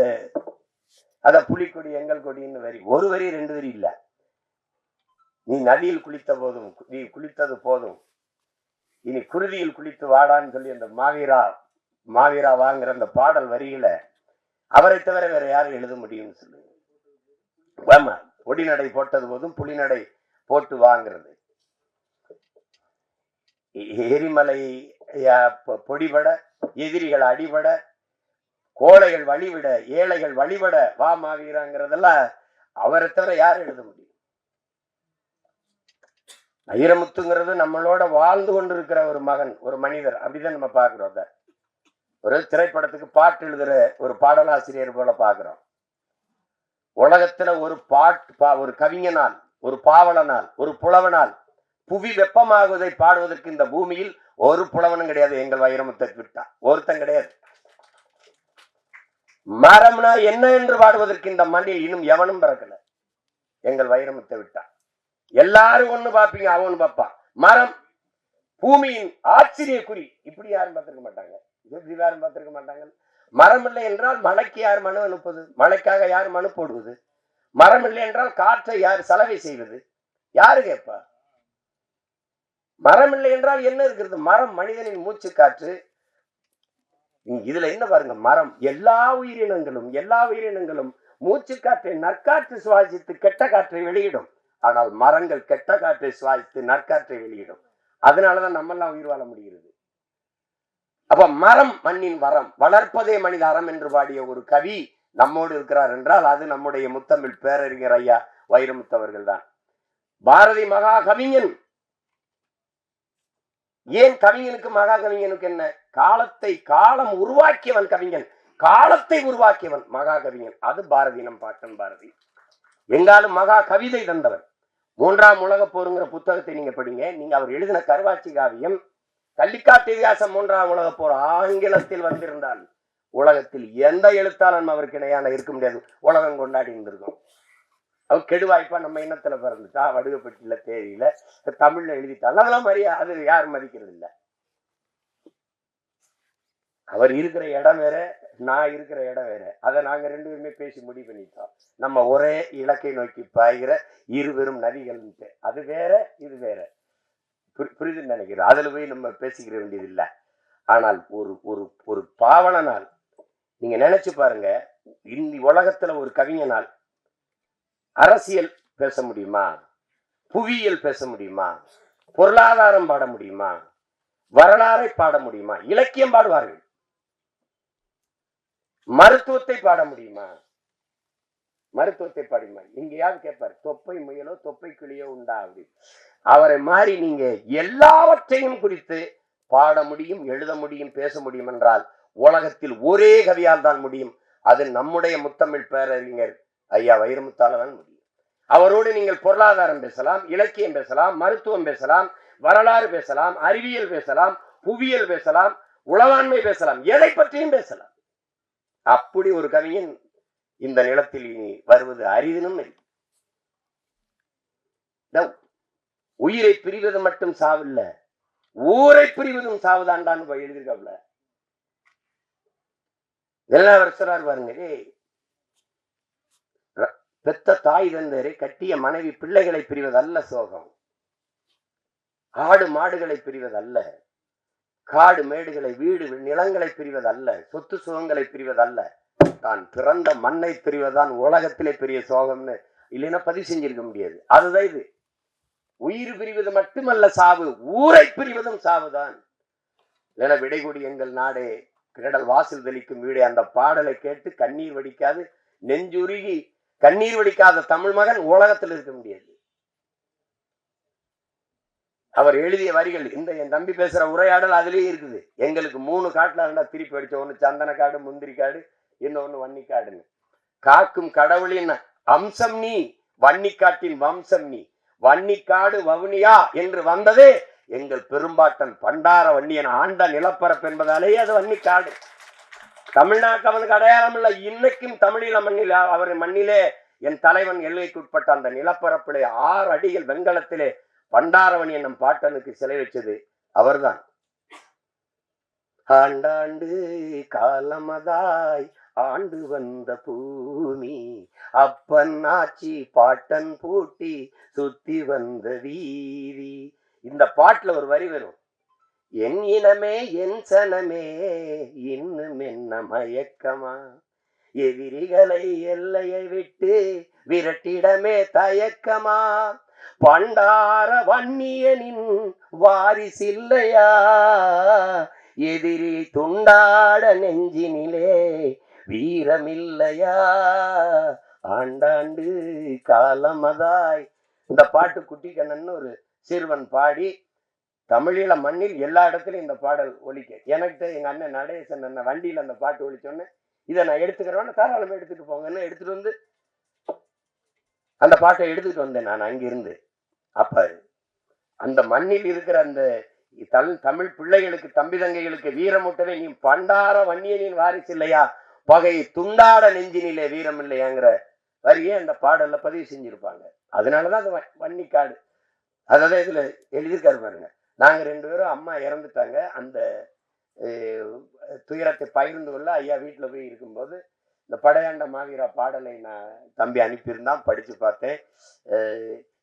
அத புலிக்கொடி எங்கள் கொடின்னு வரி, ஒரு வரி 2 வரி இல்ல. நீ நதியில் குளித்த போதும், நீ குளித்தது போதும், இனி குருதியில் குளித்து வாடான்னு சொல்லி அந்த மாவீரா வாங்குற அந்த பாடல் வரியில அவரை தவிர வேற யாரும் எழுத முடியும்னு சொல்லுங்க. பொடிநடை போட்டது போதும் புலிநடை போட்டு வாங்கிறது. எரிமலை பொடிபட, எதிரிகள் அடிபட, கோழைகள் வழிவிட, ஏழைகள் வழிபட வா மாவீராங்கிறதெல்லாம் அவரை தவிர யாரும் எழுத முடியும்? வைரமுத்துங்கிறது நம்மளோட வாழ்ந்து கொண்டிருக்கிற ஒரு மகன், ஒரு மனிதர். அப்படிதான் நம்ம பாக்குறோம். ஒரு திரைப்படத்துக்கு பாட்டு எழுதுற ஒரு பாடலாசிரியர் போல பாக்குறோம். உலகத்துல ஒரு கவிஞனால், ஒரு பாவலனால், ஒரு புலவனால் புவி வெப்பமாகுவதை பாடுவதற்கு இந்த பூமியில் ஒரு புலவனும் கிடையாது. எங்கள் வைரமுத்தை விட்டா ஒருத்தன் கிடையாது. மரம்னா என்ன என்று பாடுவதற்கு இந்த மண்ணில் இன்னும் எவனும் பிறக்கல. எங்கள் வைரமுத்தை விட்டா எல்லாரும் ஒண்ணு பாப்பீங்க, அவனு பாப்பான். மரம் பூமியின் ஆச்சரிய குறி, இப்படி யாரும் பார்த்திருக்க மாட்டாங்க. இப்படி யாரும் பார்த்திருக்க மாட்டாங்க. மரம் இல்லை என்றால் மழைக்கு யார் மனு அனுப்புவது? மழைக்காக யார் மனு போடுவது? மரம் இல்லை என்றால் காற்றை யார் சலவை செய்வது? யாரு கேட்பா? மரம் இல்லை என்றால் என்ன இருக்கிறது? மரம் மனிதனின் மூச்சு காற்று. இதுல என்ன பாருங்க, மரம் எல்லா உயிரினங்களும் மூச்சு காற்றை நற்காற்று சுவாசித்து கெட்ட காற்றை வெளியிடும். ஆனால் மரங்கள் கெட்ட காற்றை சுவாசித்து நற்காற்றை வெளியிடும். அதனாலதான் நம்ம எல்லாம் உயிர் வாழ முடிகிறது. அப்ப மரம் மண்ணின் வரம், வளர்ப்பதே மனித அறம் என்று பாடிய ஒரு கவி நம்மோடு இருக்கிறார் என்றால் அது நம்முடைய முத்தமிழ் பேரறிஞர் ஐயா வைரமுத்தவர்கள் தான். பாரதி மகா கவிஞன். ஏன் கவிஞனுக்கு மகா கவிஞனுக்கு என்ன? காலம் உருவாக்கியவன் கவிஞன், காலத்தை உருவாக்கியவன் மகா கவிஞன். அது பாரதி, நம் பாட்டன் பாரதி. எங்காலும் மகா கவிதை தந்தவர். 3ஆம் உலகப் போருங்கிற புத்தகத்தை நீங்க படிங்க. நீங்க அவர் எழுதின கருவாச்சி காவியம், கள்ளிக்காட்டு இதிகாசம் 3ஆம் உலகப் போர் ஆங்கிலத்தில் வந்திருந்தால் உலகத்தில் எந்த எழுத்தாளன் அவருக்கு இணையான இருக்க முடியாது. உலகம் கொண்டாடி இருந்திருக்கும். அவர் கெடுவாய்ப்பா நம்ம இனத்துல பிறந்துட்டா, வடுகப்பட்டியில தேதியில தமிழ்ல எழுதிட்டாலும் அதெல்லாம் அது யாரும் மதிக்கிறது இல்லை. அவர் இருக்கிற இடம் வேற, நான் இருக்கிற இடம் வேற. அதை நாங்க 2 பேருமே பேசி முடிவு பண்ணிட்டோம். நம்ம ஒரே இலக்கை நோக்கி பாய்கிற இருவரும் நதிகள். அது வேற, இது வேற. புரிதுன்னு நினைக்கிறோம். அதுல போய் நம்ம பேசிக்கிற வேண்டியது இல்லை. ஆனால் ஒரு பாவலனால் நீங்க நினைச்சு பாருங்க, இந்த உலகத்துல ஒரு கவிஞனால் அரசியல் பேச முடியுமா? புவியியல் பேச முடியுமா? பொருளாதாரம் பாட முடியுமா? வரலாறை பாட முடியுமா? இலக்கியம் பாடுவார்கள். மருத்துவத்தை பாட முடியுமா? மருத்துவத்தை பாடுமா? எங்கேயாவது கேட்பாரு, தொப்பை முயலோ தொப்பை கிளியோ உண்டா அப்படி. அவரை மாறி நீங்க எல்லாவற்றையும் குறித்து பாட முடியும், எழுத முடியும், பேச முடியும் என்றால் உலகத்தில் ஒரே கவியால் தான் முடியும். அது நம்முடைய முத்தமிழ் பேரறிஞர் ஐயா வைரமுத்தால தான் முடியும். அவரோடு நீங்கள் பொருளாதாரம் பேசலாம், இலக்கியம் பேசலாம், மருத்துவம் பேசலாம், வரலாறு பேசலாம், அறிவியல் பேசலாம், புவியியல் பேசலாம், உளவாண்மை பேசலாம், எதை பற்றியும் பேசலாம். அப்படி ஒரு கவிஞன் இந்த நிலத்தில் இனி வருவது அரிதினும் இல்லை. உயிரை பிரிவது மட்டும் சாவில்ல, ஊரை பிரிவதும் சாவுதாண்டான்னு எழுதிருக்காப்ல. இதெல்லாம் அவர் சொல்றாரு பாருங்க. பெத்த தாய் தந்தரை, கட்டிய மனைவி பிள்ளைகளை பிரிவதல்ல சோகம், ஆடு மாடுகளை பிரிவதல்ல, காடு மேடுகளை வீடு நிலங்களை பிரிவதல்ல, சொத்து சுகங்களை பிரிவதல்ல, தான் பிறந்த மண்ணை பிரிவதுதான் உலகத்திலே பெரிய சோகம்னு இல்லைன்னா பதிவு செஞ்சிருக்க முடியாது. அதுதான் இது. உயிர் பிரிவது மட்டுமல்ல சாவு, ஊரை பிரிவதும் சாவுதான். இல்லைன்னா விடைகொடி எங்கள் நாடே கடல் வாசல் தெளிக்கும் வீடே, அந்த பாடலை கேட்டு கண்ணீர் வடிக்காது நெஞ்சுருகி கண்ணீர் வடிக்காத தமிழ் மகன் உலகத்தில் இருக்க முடியாது. அவர் எழுதிய வரிகள் இந்த என் தம்பி பேசுற உரையாடல் அதுலயே இருக்குது. எங்களுக்கு 3 காட்டுல இருந்தா திருப்பி அடிச்ச, ஒண்ணு சந்தன காடு, முந்திரி காடு, இன்னொன்னு வன்னிக்காடுன்னு. காக்கும் கடவுளின் அம்சம் நீ, வன்னிக்காட்டின் வம்சம் நீ, வன்னிக்காடு வவுனியா என்று வந்ததே எங்கள் பெரும்பாட்டன் பண்டார வன்னியன் ஆண்ட நிலப்பரப்பு என்பதாலேயே அது வன்னிக்காடு. தமிழ்நாட்டு அவனுக்கு அடையாளம் இல்லை. இன்னைக்கும் தமிழீழ மண்ணில் அவர் மண்ணிலே என் தலைவன் எல்லைக்குட்பட்ட அந்த நிலப்பரப்பிலே 6 அடிகள் வெண்கலத்திலே பண்டாரவன் என்னும் பாட்டனுக்கு சிலை வச்சது அவர்தான். ஆண்டாண்டு காலமதாய் ஆண்டு வந்த பூமி, அப்பன் ஆட்சி பாட்டன் பூட்டி சுத்தி வந்த வீதி. இந்த பாட்டுல ஒரு வரி வரும், என் இனமே என் சனமே இன்னும் என்ன மயக்கமா, எதிரிகளை எல்லையை விட்டு விரட்டிடமே தயக்கமா, பண்டார வன்னியனின் வாரிசில்லையா, எதிரி துண்டாட நெஞ்சினிலே வீரமில்லையா, ஆண்டாண்டு காலமதாய். இந்த பாட்டு குட்டி கண்ணன் ஒரு சிறுவன் பாடி தமிழீழ மண்ணில் எல்லா இடத்துலையும் இந்த பாடல் ஒலிக்க. எனக்கு எங்க அண்ணன் நடேசன் அண்ணன் வண்டியில் அந்த பாட்டு ஒலிச்சோன்னு இதை நான் எடுத்துக்கிறேன்னு தாராளமாக எடுத்துட்டு போங்கன்னு எடுத்துட்டு வந்து அந்த பாட்டை எடுத்துட்டு வந்தேன் நான் அங்கிருந்து. அப்ப அந்த மண்ணில் இருக்கிற அந்த தமிழ் பிள்ளைகளுக்கு, தம்பி தங்கைகளுக்கு வீரமுட்டவே நீ பண்டார வன்னியனின் வாரிசு இல்லையா, பகை துண்டாட நெஞ்சினிலே வீரம் இல்லையாங்கிற வரியே அந்த பாடல்ல பதிவு செஞ்சிருப்பாங்க. அதனாலதான் அது வன்னிக்காடு. அதாவது இதுல எழுதியிருக்காரு பாருங்க, நாங்க 2 பேரும் அம்மா இறந்துட்டாங்க, அந்த துயரத்தை பகிர்ந்து கொள்ள ஐயா வீட்டுல போய் இருக்கும்போது இந்த படையாண்ட மாவீரா பாடலை நான் தம்பி அனுப்பியிருந்தான், படிச்சு பார்த்தேன்.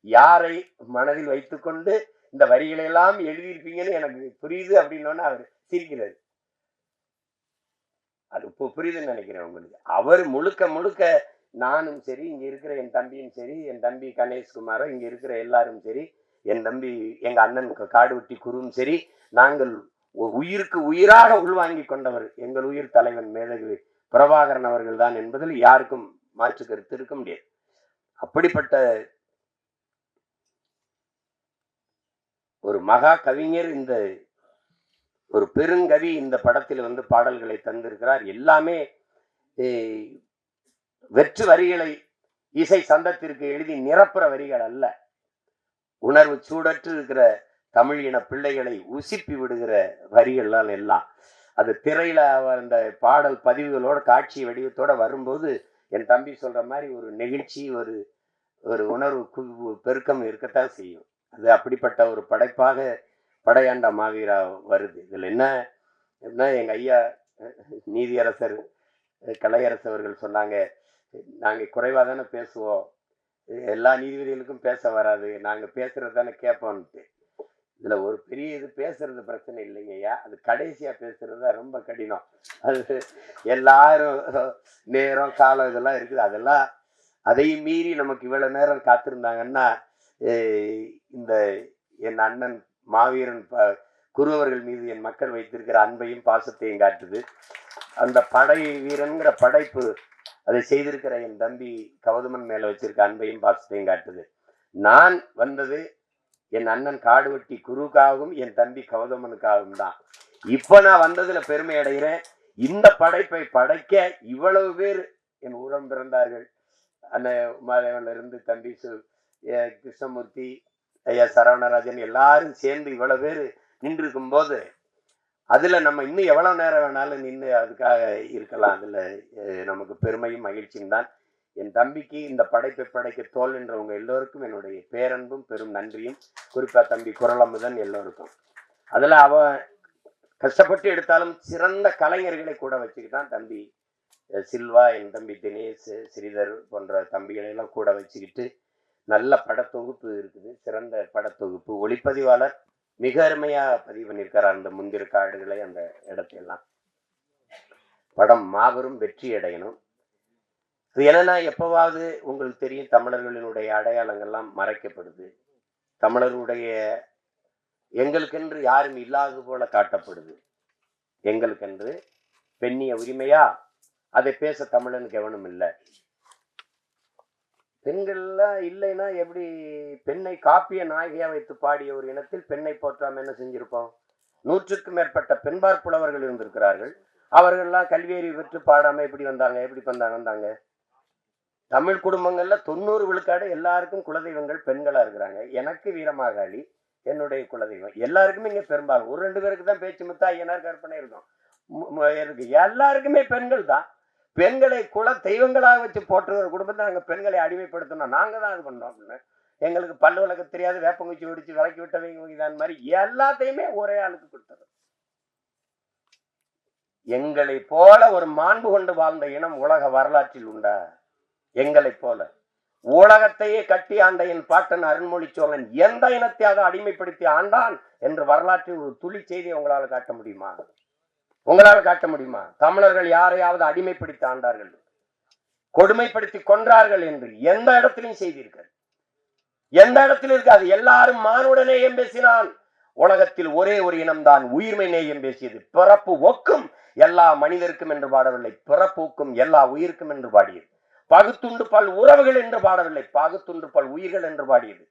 யாரை மனதில் வைத்துக்கொண்டு இந்த வரிகளை எல்லாம் எழுதியிருப்பீங்கன்னு எனக்கு புரியுது அப்படின்னோன்னு அவர் சிரிக்கிறாரு. அது புரியுதுன்னு நினைக்கிறேன் உங்களுக்கு. அவர் முழுக்க முழுக்க நானும் சரி, இங்க இருக்கிற என் தம்பியும் சரி, என் தம்பி கணேஷ்குமாரோ, இங்க இருக்கிற எல்லாரும் சரி, என் தம்பி எங்க அண்ணன் காடுவெட்டி குருவும் சரி, நாங்கள் உயிருக்கு உயிராக உள்வாங்கி கொண்டவர் எங்கள் உயிர் தலைவன் மேதகு பிரபாகரன் அவர்கள் தான் என்பதில் யாருக்கும் மாற்று கருத்து இருக்க முடியாது. அப்படிப்பட்ட ஒரு மகா கவிஞர், இந்த ஒரு பெருங்கவி இந்த படத்தில் வந்து பாடல்களை தந்திருக்கிறார். எல்லாமே வெற்று வரிகளை இசை சந்தத்திற்கு எழுதி நிரப்புற வரிகள் அல்ல, உணர்வு சூடற்று இருக்கிற தமிழ் இன பிள்ளைகளை உசிப்பி விடுகிற வரிகள்லாம் எல்லாம். அது திரையில அந்த பாடல் பதிவுகளோட காட்சி வடிவத்தோட வரும்போது என் தம்பி சொல்ற மாதிரி ஒரு நெகிழ்ச்சி, ஒரு ஒரு உணர்வு பெருக்கம் இருக்கத்தான் செய்யும். அது அப்படிப்பட்ட ஒரு படைப்பாக படையாண்ட மாவீரா வருது. இதுல என்ன எங்க ஐயா நீதியரசர் கலையரசு அவர்கள் சொன்னாங்க, நாங்க குறைவா தானே பேசுவோம், எல்லா நீதிபதிகளுக்கும் பேச வராது, நாங்க பேசுறது தானே கேட்போம்ட்டு. இதுல ஒரு பெரிய இது பேசுறது பிரச்சனை இல்லைங்க ஐயா, அது கடைசியா பேசுறது தான் ரொம்ப கடினம். அது எல்லாரும் நேரம் காலம் இதெல்லாம் இருக்குது, அதெல்லாம் அதையும் மீறி நமக்கு இவ்வளவு நேரம் காத்திருந்தாங்கன்னா இந்த என் அண்ணன் மாவீரன் குருவர்கள் மீது என் மக்கள் வைத்திருக்கிற அன்பையும் பாசத்தையும் காட்டுது. அந்த படை வீரன்கிற படைப்பு அதை செய்திருக்கிற என் தம்பி கௌதமன் மேல வச்சிருக்க அன்பையும் பாசத்தையும் காட்டுது. நான் வந்தது என் அண்ணன் காடுவெட்டி குருவுக்காகவும் என் தம்பி கௌதமனுக்காகவும் தான். இப்ப நான் வந்ததுல பெருமை அடைகிறேன். இந்த படைப்பை படைக்க இவ்வளவு பேர் என் உரம் பிறந்தார்கள். அந்த உமாதேவன்ல இருந்து தம்பி கிருஷ்ணமூர்த்தி, ஐயா சரவணராஜன் எல்லாரும் சேர்ந்து இவ்வளவு பேர் நின்று இருக்கும் போது அதுல நம்ம இன்னும் எவ்வளவு நேரம் வேணாலும் நின்று அதுக்காக இருக்கலாம். அதுல நமக்கு பெருமையும் மகிழ்ச்சியும் தான். என் தம்பிக்கு இந்த படைப்பை படைக்க தோல் என்றவங்க எல்லோருக்கும் என்னுடைய பேரன்பும் பெரும் நன்றியும், குறிப்பா தம்பி குரலமுதன் எல்லோருக்கும். அதுல அவன் கஷ்டப்பட்டு எடுத்தாலும் சிறந்த கலைஞர்களை கூட வச்சுக்கிட்டான். தம்பி சில்வா, என் தம்பி தினேஷ், ஸ்ரீதர் போன்ற தம்பிகளை எல்லாம் கூட வச்சுக்கிட்டு நல்ல படத்தொகுப்பு இருக்குது, சிறந்த படத்தொகுப்பு. ஒளிப்பதிவாளர் மிக அருமையா பதிவு பண்ணியிருக்கார் அந்த முந்திர காடுகளை, அந்த இடத்தையெல்லாம். படம் மாபெரும் வெற்றி அடையணும். ஏன்னா எப்பவாவது உங்களுக்கு தெரியும், தமிழர்களினுடைய அடையாளங்கள்லாம் மறைக்கப்படுது, தமிழருடைய எங்களுக்கென்று யாரும் இல்லாதது போல காட்டப்படுது. எங்களுக்கு என்று பெண்ணிய உரிமையா? அதை பேச தமிழனுக்கு எவனும் இல்லை. பெண்கள்லாம் இல்லைன்னா எப்படி? பெண்ணை காப்பிய நாயகியா வைத்து பாடிய ஒரு இனத்தில் பெண்ணை போற்றாம என்ன செஞ்சிருப்போம்? 100க்கும் மேற்பட்ட பெண்பார் புலவர்கள் இருந்திருக்கிறார்கள். அவர்கள்லாம் கல்வியறிவு பெற்று பாடாம எப்படி வந்தாங்க? எப்படி வந்தாங்க? தமிழ் குடும்பங்கள்ல 90 விழுக்காடு எல்லாருக்கும் குலதெய்வங்கள் பெண்களா இருக்கிறாங்க. எனக்கு வீரமாகாளி என்னுடைய குலதெய்வம். எல்லாருக்குமே இங்க பெரும்பாலும் ஒரு 2 பேருக்கு தான் பேச்சு முத்தா ஐயனார் கற்பனை இருக்கும். எல்லாருக்குமே பெண்கள் தான். பெண்களை குல தெய்வங்களாக வச்சு போற்றுகிற குடும்பத்தை நாங்க பெண்களை அடிமைப்படுத்தணும். நாங்க தான் அது பண்ணோம் அப்படின்னு. எங்களுக்கு பல்லு விளக்க தெரியாது, வேப்பங்குச்சி ஒடிச்சு விளக்கி விட்டவங்க இதான் மாதிரி எல்லாத்தையுமே ஒரே ஆளுக்கு கொடுத்தது. எங்களை போல ஒரு மாண்பு கொண்டு வாழ்ந்த இனம் உலக வரலாற்றில் உண்டா? எங்களை போல உலகத்தையே கட்டி ஆண்ட என் பாட்டன் அருண்மொழி சோழன் எந்த இனத்தையாவது அடிமைப்படுத்தி ஆண்டான் என்று வரலாற்றில் ஒரு துளி செய்தி உங்களால் காட்ட முடியுமா? உங்களால் காட்ட முடியுமா? தமிழர்கள் யாரையாவது அடிமைப்படுத்தி ஆண்டார்கள், கொடுமைப்படுத்தி கொன்றார்கள் என்று எந்த இடத்திலும் செய்தீர்கள்? எந்த இடத்தில் இருக்காது. எல்லாரும் மானுட நேயம் பேசினான். உலகத்தில் ஒரே ஒரு இனம்தான் உயிர்மை நேயம் பேசியது. பிறப்பு ஒக்கும் எல்லா மனிதருக்கும் என்று பாடவில்லை, பிறப்பு ஒக்கும் எல்லா உயிருக்கும் என்று பாடியது. பகுத்துண்டு பல் உறவுகள் என்று பாடவில்லை, பகுத்துண்டு பல் உயிர்கள் என்று பாடியது.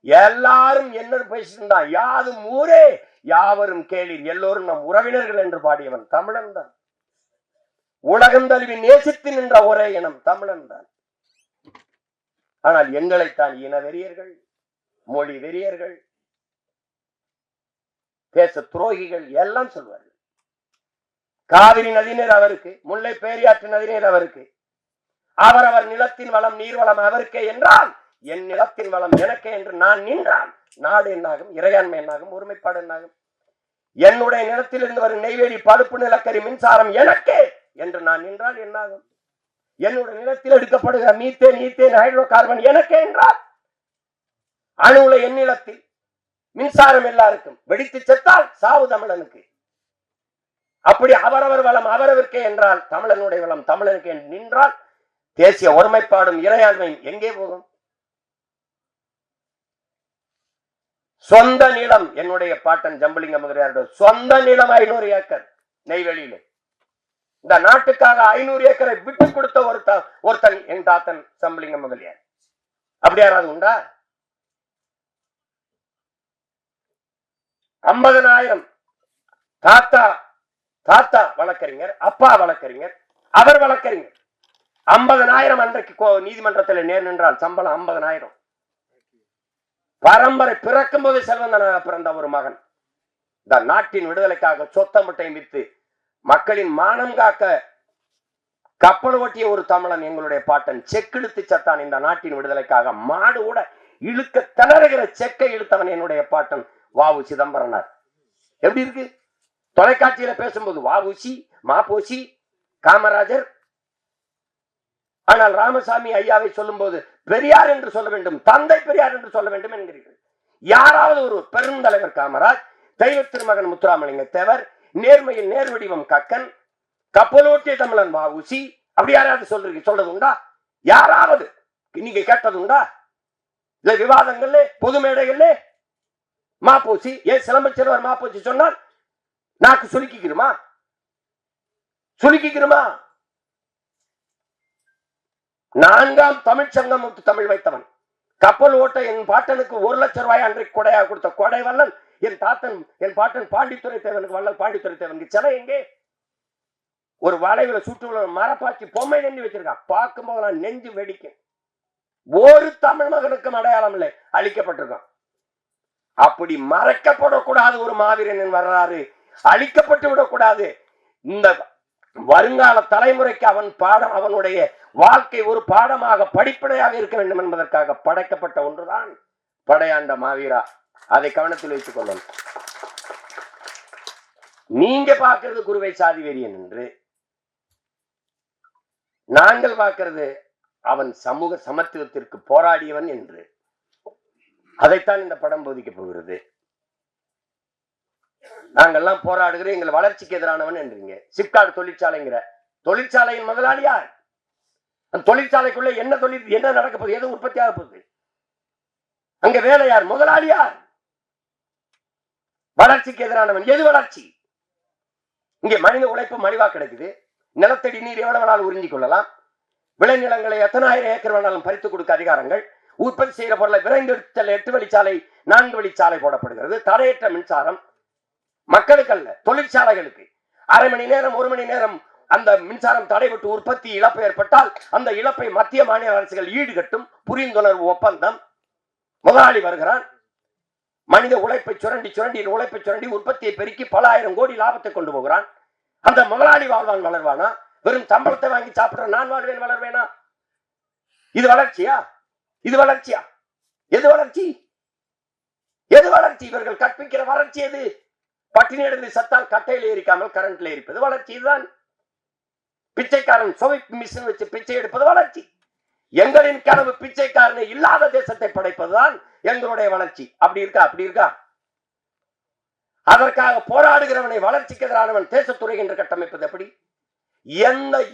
எல்லாரும் என்ன பேசிட்டு யாதும் ஊரே யாவரும் கேளீர் எல்லோரும் நம் உறவினர்கள் என்று பாடியவன் தமிழன் தான். உலகம் தழுவி நேசித்து நின்ற ஒரே இனம் தமிழன் தான். ஆனால் எங்களைத்தான் இன வெறியர்கள், மொழி வெறியர்கள், தேச துரோகிகள் எல்லாம் சொல்வார்கள். காவிரி நதிநீர் அவருக்கு, முல்லை பேரியாற்று நதிநீர் அவருக்கு, அவரவர் நிலத்தின் வளம் நீர்வளம் அவருக்கே என்றால் என் நிலத்தின் வளம் எனக்கே என்று நான் நின்றால் நாடு என்னாகும்? இறையாண்மை என்னாகும்? ஒருமைப்பாடு என்னாகும்? என்னுடைய நிலத்திலிருந்து வரும் நெய்வேலி பழுப்பு நிலக்கரி மின்சாரம் எனக்கே என்று நான் நின்றால் என்னாகும்? என்னுடைய நிலத்தில் எடுக்கப்படுகிற மீத்தேன் ஈத்தேன் ஹைட்ரோ கார்பன் எனக்கே என்றால் அணுவுல என் நிலத்தில் மின்சாரம் எல்லாருக்கும், வெடித்து செத்தால் சாவு தமிழனுக்கு. அப்படி அவரவர் வளம் அவரவருக்கே என்றால் தமிழனுடைய வளம் தமிழனுக்கு என்று நின்றால் தேசிய ஒருமைப்பாடும் இறையாண்மையும் எங்கே போகும்? சொந்த நிலம், என்னுடைய பாட்டன் ஜம்புலிங்க முதலியாரோட சொந்த நிலம் 500 ஏக்கர் நெய்வேலியில. இந்த நாட்டுக்காக 500 ஏக்கரை விட்டு கொடுத்த ஒருத்தன் என் தாத்தன் ஜம்புலிங்க முதலியார். அப்படி யாராவது உண்டா? 50,000 தாத்தா வழக்கறிஞர், அப்பா வழக்கறிஞர், அவர் வழக்கறிஞர். 50,000 அன்றைக்கு நீதிமன்றத்தில் நேர் நின்றால் சம்பளம் 50,000. பரம்பரை பிறக்கும் போது செல்வந்தனாக பிறந்த ஒரு மகன் இந்த நாட்டின் விடுதலைக்காக சொத்தமட்டையும் வித்து மக்களின் மானம் காக்க கப்பல் ஓட்டிய ஒரு தமிழன் எங்களுடைய பாட்டன். செக்கிழுத்து சத்தான் இந்த நாட்டின் விடுதலைக்காக. மாடு கூட இழுக்க திணறுகிற செக்கை இழுத்தவன் என்னுடைய பாட்டன் வாவு சிதம்பரனார். எப்படி இருக்கு? தொலைக்காட்சியில பேசும்போது வாவுசி, மாப்போசி, காமராஜர். ஆனால் ராமசாமி ஐயாவை சொல்லும் போது பெரியார் என்று சொல்ல வேண்டும், தந்தை பெரியார் என்று சொல்ல வேண்டும் என்கிறீர்கள். யாராவது ஒரு பெருந்தலைவர் காமராஜ், தெய்வ திருமகன் முத்துராமலிங்க தேவர், நேர்மையில் நேர்வடிவம் கக்கன், கப்பலோட்டிய தமிழன் வாவுசி, அப்படி யாராவது சொல்றது உண்டா? யாராவது நீங்க கேட்டது உண்டா? இல்ல விவாதங்கள்ல பொது மேடைகள்ல மாப்போசி, ஏன் சிலம்பச்சிறுவர் மாப்போசி சொன்னால் நாக்கு சுலுக்கிக்கிறோமா? நான்காம் தமிழ்ச்சங்கம் தமிழ் வைத்தவன், கப்பல் ஓட்ட என் பாட்டனுக்கு 1 லட்சம் ரூபாய் அன்றைக்கு கொடையாக கொடுத்த கொடை வல்லல் என் பாட்டன் பாண்டித்துறை தேவனுக்கு. வள்ளல் பாண்டித்துறை தேவனுக்கு சிலை எங்கே? ஒரு வளைவுல சுற்று மரப்பாச்சி பொம்மை நெஞ்சு வச்சிருக்கான். பார்க்கும் போது நான் நெஞ்சு வெடிக்கும். ஒரு தமிழ் மகனுக்கும் அடையாளம் இல்லை, அழிக்கப்பட்டிருக்கான். அப்படி மறைக்கப்படக்கூடாது ஒரு மாவீரனின் வரலாறு, அழிக்கப்பட்டு விடக்கூடாது. இந்த வருங்கால தலைமுறைக்கு அவனுடைய வாழ்க்கை ஒரு பாடமாக படிப்படையாக இருக்க வேண்டும் என்பதற்காக படைக்கப்பட்ட ஒன்றுதான் படையாண்ட மாவீரா. அதை கவனத்தில் வைத்துக் கொள்ளணும். நீங்க பார்க்கிறது குருவை சாதி வெறியன் என்று, நாங்கள் பார்க்கிறது அவன் சமூக சமத்துவத்திற்கு போராடியவன் என்று. அதைத்தான் இந்த படம் போதிக்க போகிறது. நாங்கெல்லாம் போராடுகிறோம், எங்கள் வளர்ச்சிக்கு எதிரானவன் என்றீங்க. சிப்காட் தொழிற்சாலைங்கிற தொழிற்சாலையின் முதலாளி யார்? அந்த தொழிற்சாலைக்குள்ள என்ன நடக்க போகுது? எது உற்பத்தி ஆக போகுது? அங்க வேலை யார்? முதலாளி யார்? வளர்ச்சிக்கு எதிரானவன். எது வளர்ச்சி? இங்கே மனித உழைப்பு மலிவா கிடைக்குது. நிலத்தடி நீர் எவ்வளவு நாள் உறிஞ்சிக் கொள்ளலாம். விளைநிலங்களை எத்தனாயிரம் ஏக்கர் வேணாலும் பறித்துக் கொடுக்க அதிகாரங்கள். உற்பத்தி செய்கிற பொருளை விரைந்தெடுத்தல் 8 வழிச்சாலை 4 வழிச்சாலை போடப்படுகிறது. தடையற்ற மின்சாரம் மக்களுக்கு அல்ல, தொழிற்சாலைகளுக்கு. அரை மணி நேரம் 1 மணி நேரம் அந்த மின்சாரம் தடைபட்டு உற்பத்தி இழப்பு ஏற்பட்டால் அந்த இழப்பை மத்திய மாநில அரசுகள் ஈடுகட்டும். புரிந்துணர்வு ஒப்பந்தம். முதலாளி வருகிறான், மனித உழைப்பை சுரண்டி உற்பத்தியை பெருக்கி பல ஆயிரம் கோடி லாபத்தை கொண்டு போகிறான். அந்த முதலாளி வாழ்வான் வளர்வானா? வெறும் சம்பளத்தை வாங்கி சாப்பிடுற நான் வாழ்வேன் வளர்வேனா? இது வளர்ச்சியா? இது வளர்ச்சியா? எது வளர்ச்சி? எது வளர்ச்சி? இவர்கள் கற்பிக்கிற வளர்ச்சி எது? பட்டினி எடுத்து சத்தால் கட்டையில் எரிக்காமல் கரண்ட்ல எரிப்பது வளர்ச்சி. இதுதான் பிச்சைக்காரன் சோவிக் மிஷின் வச்சு பிச்சை எடுப்பது வளர்ச்சி. எங்களின் கனவு பிச்சைக்காரனை இல்லாத தேசத்தை படைப்பதுதான் எங்களுடைய வளர்ச்சி. அப்படி இருக்கா? அப்படி இருக்கா? அதற்காக போராடுகிறவனை வளர்ச்சிக்கு எதிரானவன் தேசத்துறை என்று கட்டமைப்பது எப்படி?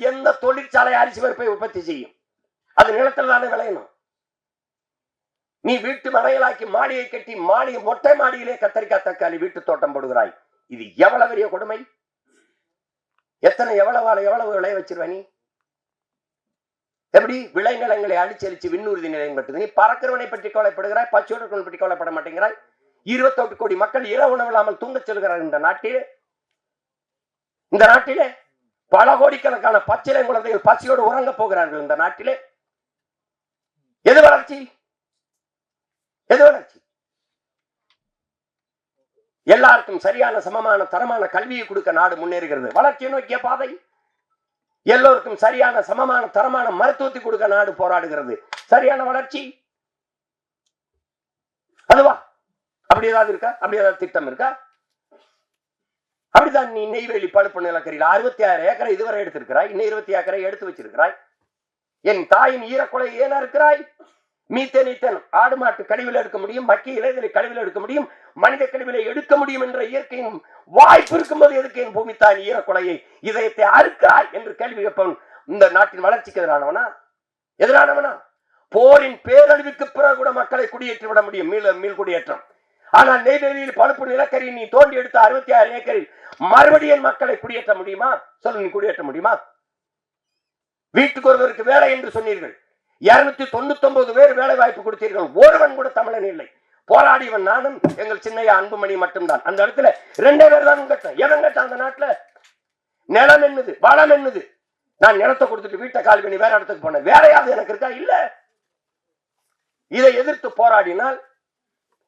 எந்த தொழிற்சாலை அரிசி பருப்பை உற்பத்தி செய்யும்? அது நிலத்தில் தானே விளையணும். நீ வீட்டு மனைகளாக்கி மாடியை கட்டி மொட்டை மாடியிலே கத்தரிக்காய் தக்காளி வீட்டு தோட்டம் போடுகிறாய். இது எவ்வளவு பெரிய கொடுமை! எவ்வளவு விளைய வச்சிருவ நீ? எப்படி விளைநிலங்களை அழிச்சரிச்சு விண்ணூர்தி நிலையம் கட்டுது? நீ பறக்கிறவனை பற்றி கவலைப்படுகிறாய், பச்சோடு பற்றி கவலைப்பட மாட்டேங்கிறாய். 28 கோடி மக்கள் இரவு உணவு இல்லாமல் தூங்க செல்கிறார் இந்த நாட்டிலே பல கோடிக்கணக்கான பச்சிலை குழந்தைகள் பசியோடு உறங்க போகிறார்கள் இந்த நாட்டிலே. எது வளர்ச்சி? எது வளர்ச்சி? எல்லாருக்கும் சரியான சமமான தரமான கல்வியை கொடுக்க நாடு முன்னேறுகிறது. வளர்ச்சியை நோக்கிய பாதை. எல்லோருக்கும் சரியான சமமான தரமான மருத்துவத்தை கொடுக்க நாடு போராடுகிறது. சரியான வளர்ச்சி அதுவா? அப்படி ஏதாவது இருக்கா? அப்படி ஏதாவது திட்டம் இருக்கா? அப்படிதான் நீ நெய்வேலி பழுப்பு நிலக்கரியில் 66 ஏக்கரை இதுவரை எடுத்திருக்கிறாய். இன்னும் 20 ஏக்கரை எடுத்து வச்சிருக்கிறாய். என் தாயின் ஈரக்குலை ஏன் இருக்கிறாய்? மீத்தேன் ஆடு மாட்டு கழிவில் எடுக்க முடியும், மக்கிய இலைகளை கழிவில் எடுக்க முடியும், மனித கழிவிலை எடுக்க முடியும் என்ற இயற்கையின் வாய்ப்பு இருக்கும்போது எதுக்கு என் பூமி தாயின் ஈரக்குலையை இதயத்தை அறுக்கிறாய் என்று கேள்வி கேட்பவன் இந்த நாட்டின் வளர்ச்சிக்கு எதிரானவனா? போரின் பேரழிவுக்கு பிறகு கூட மக்களை குடியேற்றி விட முடியும், மீள் குடியேற்றம். ஆனால் நெய்வேலியில் பழுப்பு நிலக்கரி நீ தோண்டி எடுத்த 66 ஏக்கரில் மறுபடியும் மக்களை குடியேற்ற முடியுமா? சொல்லு, நீ குடியேற்ற முடியுமா? வீட்டுக்கு ஒருவருக்கு வேலை என்று சொன்னீர்கள். 299 பேர் வேலை வாய்ப்பு கொடுத்தீர்கள். ஒருவன் கூட தமிழன் இல்லை. போராடியவன் நானும் எங்கள் சின்னையா அன்புமணி மட்டும்தான். அந்த இடத்துல 2 பேர் தான் கேட்டேன். எவன் கேட்டான்? அந்த நாட்டுல நிலம் என்னது, வளம் என்னது? நான் நிலத்தை கொடுத்துட்டு வீட்டை கால் பண்ணி வேற இடத்துக்கு போனேன். வேறையாவது எனக்கு இருக்கா? இல்ல. இதை எதிர்த்து போராடினால்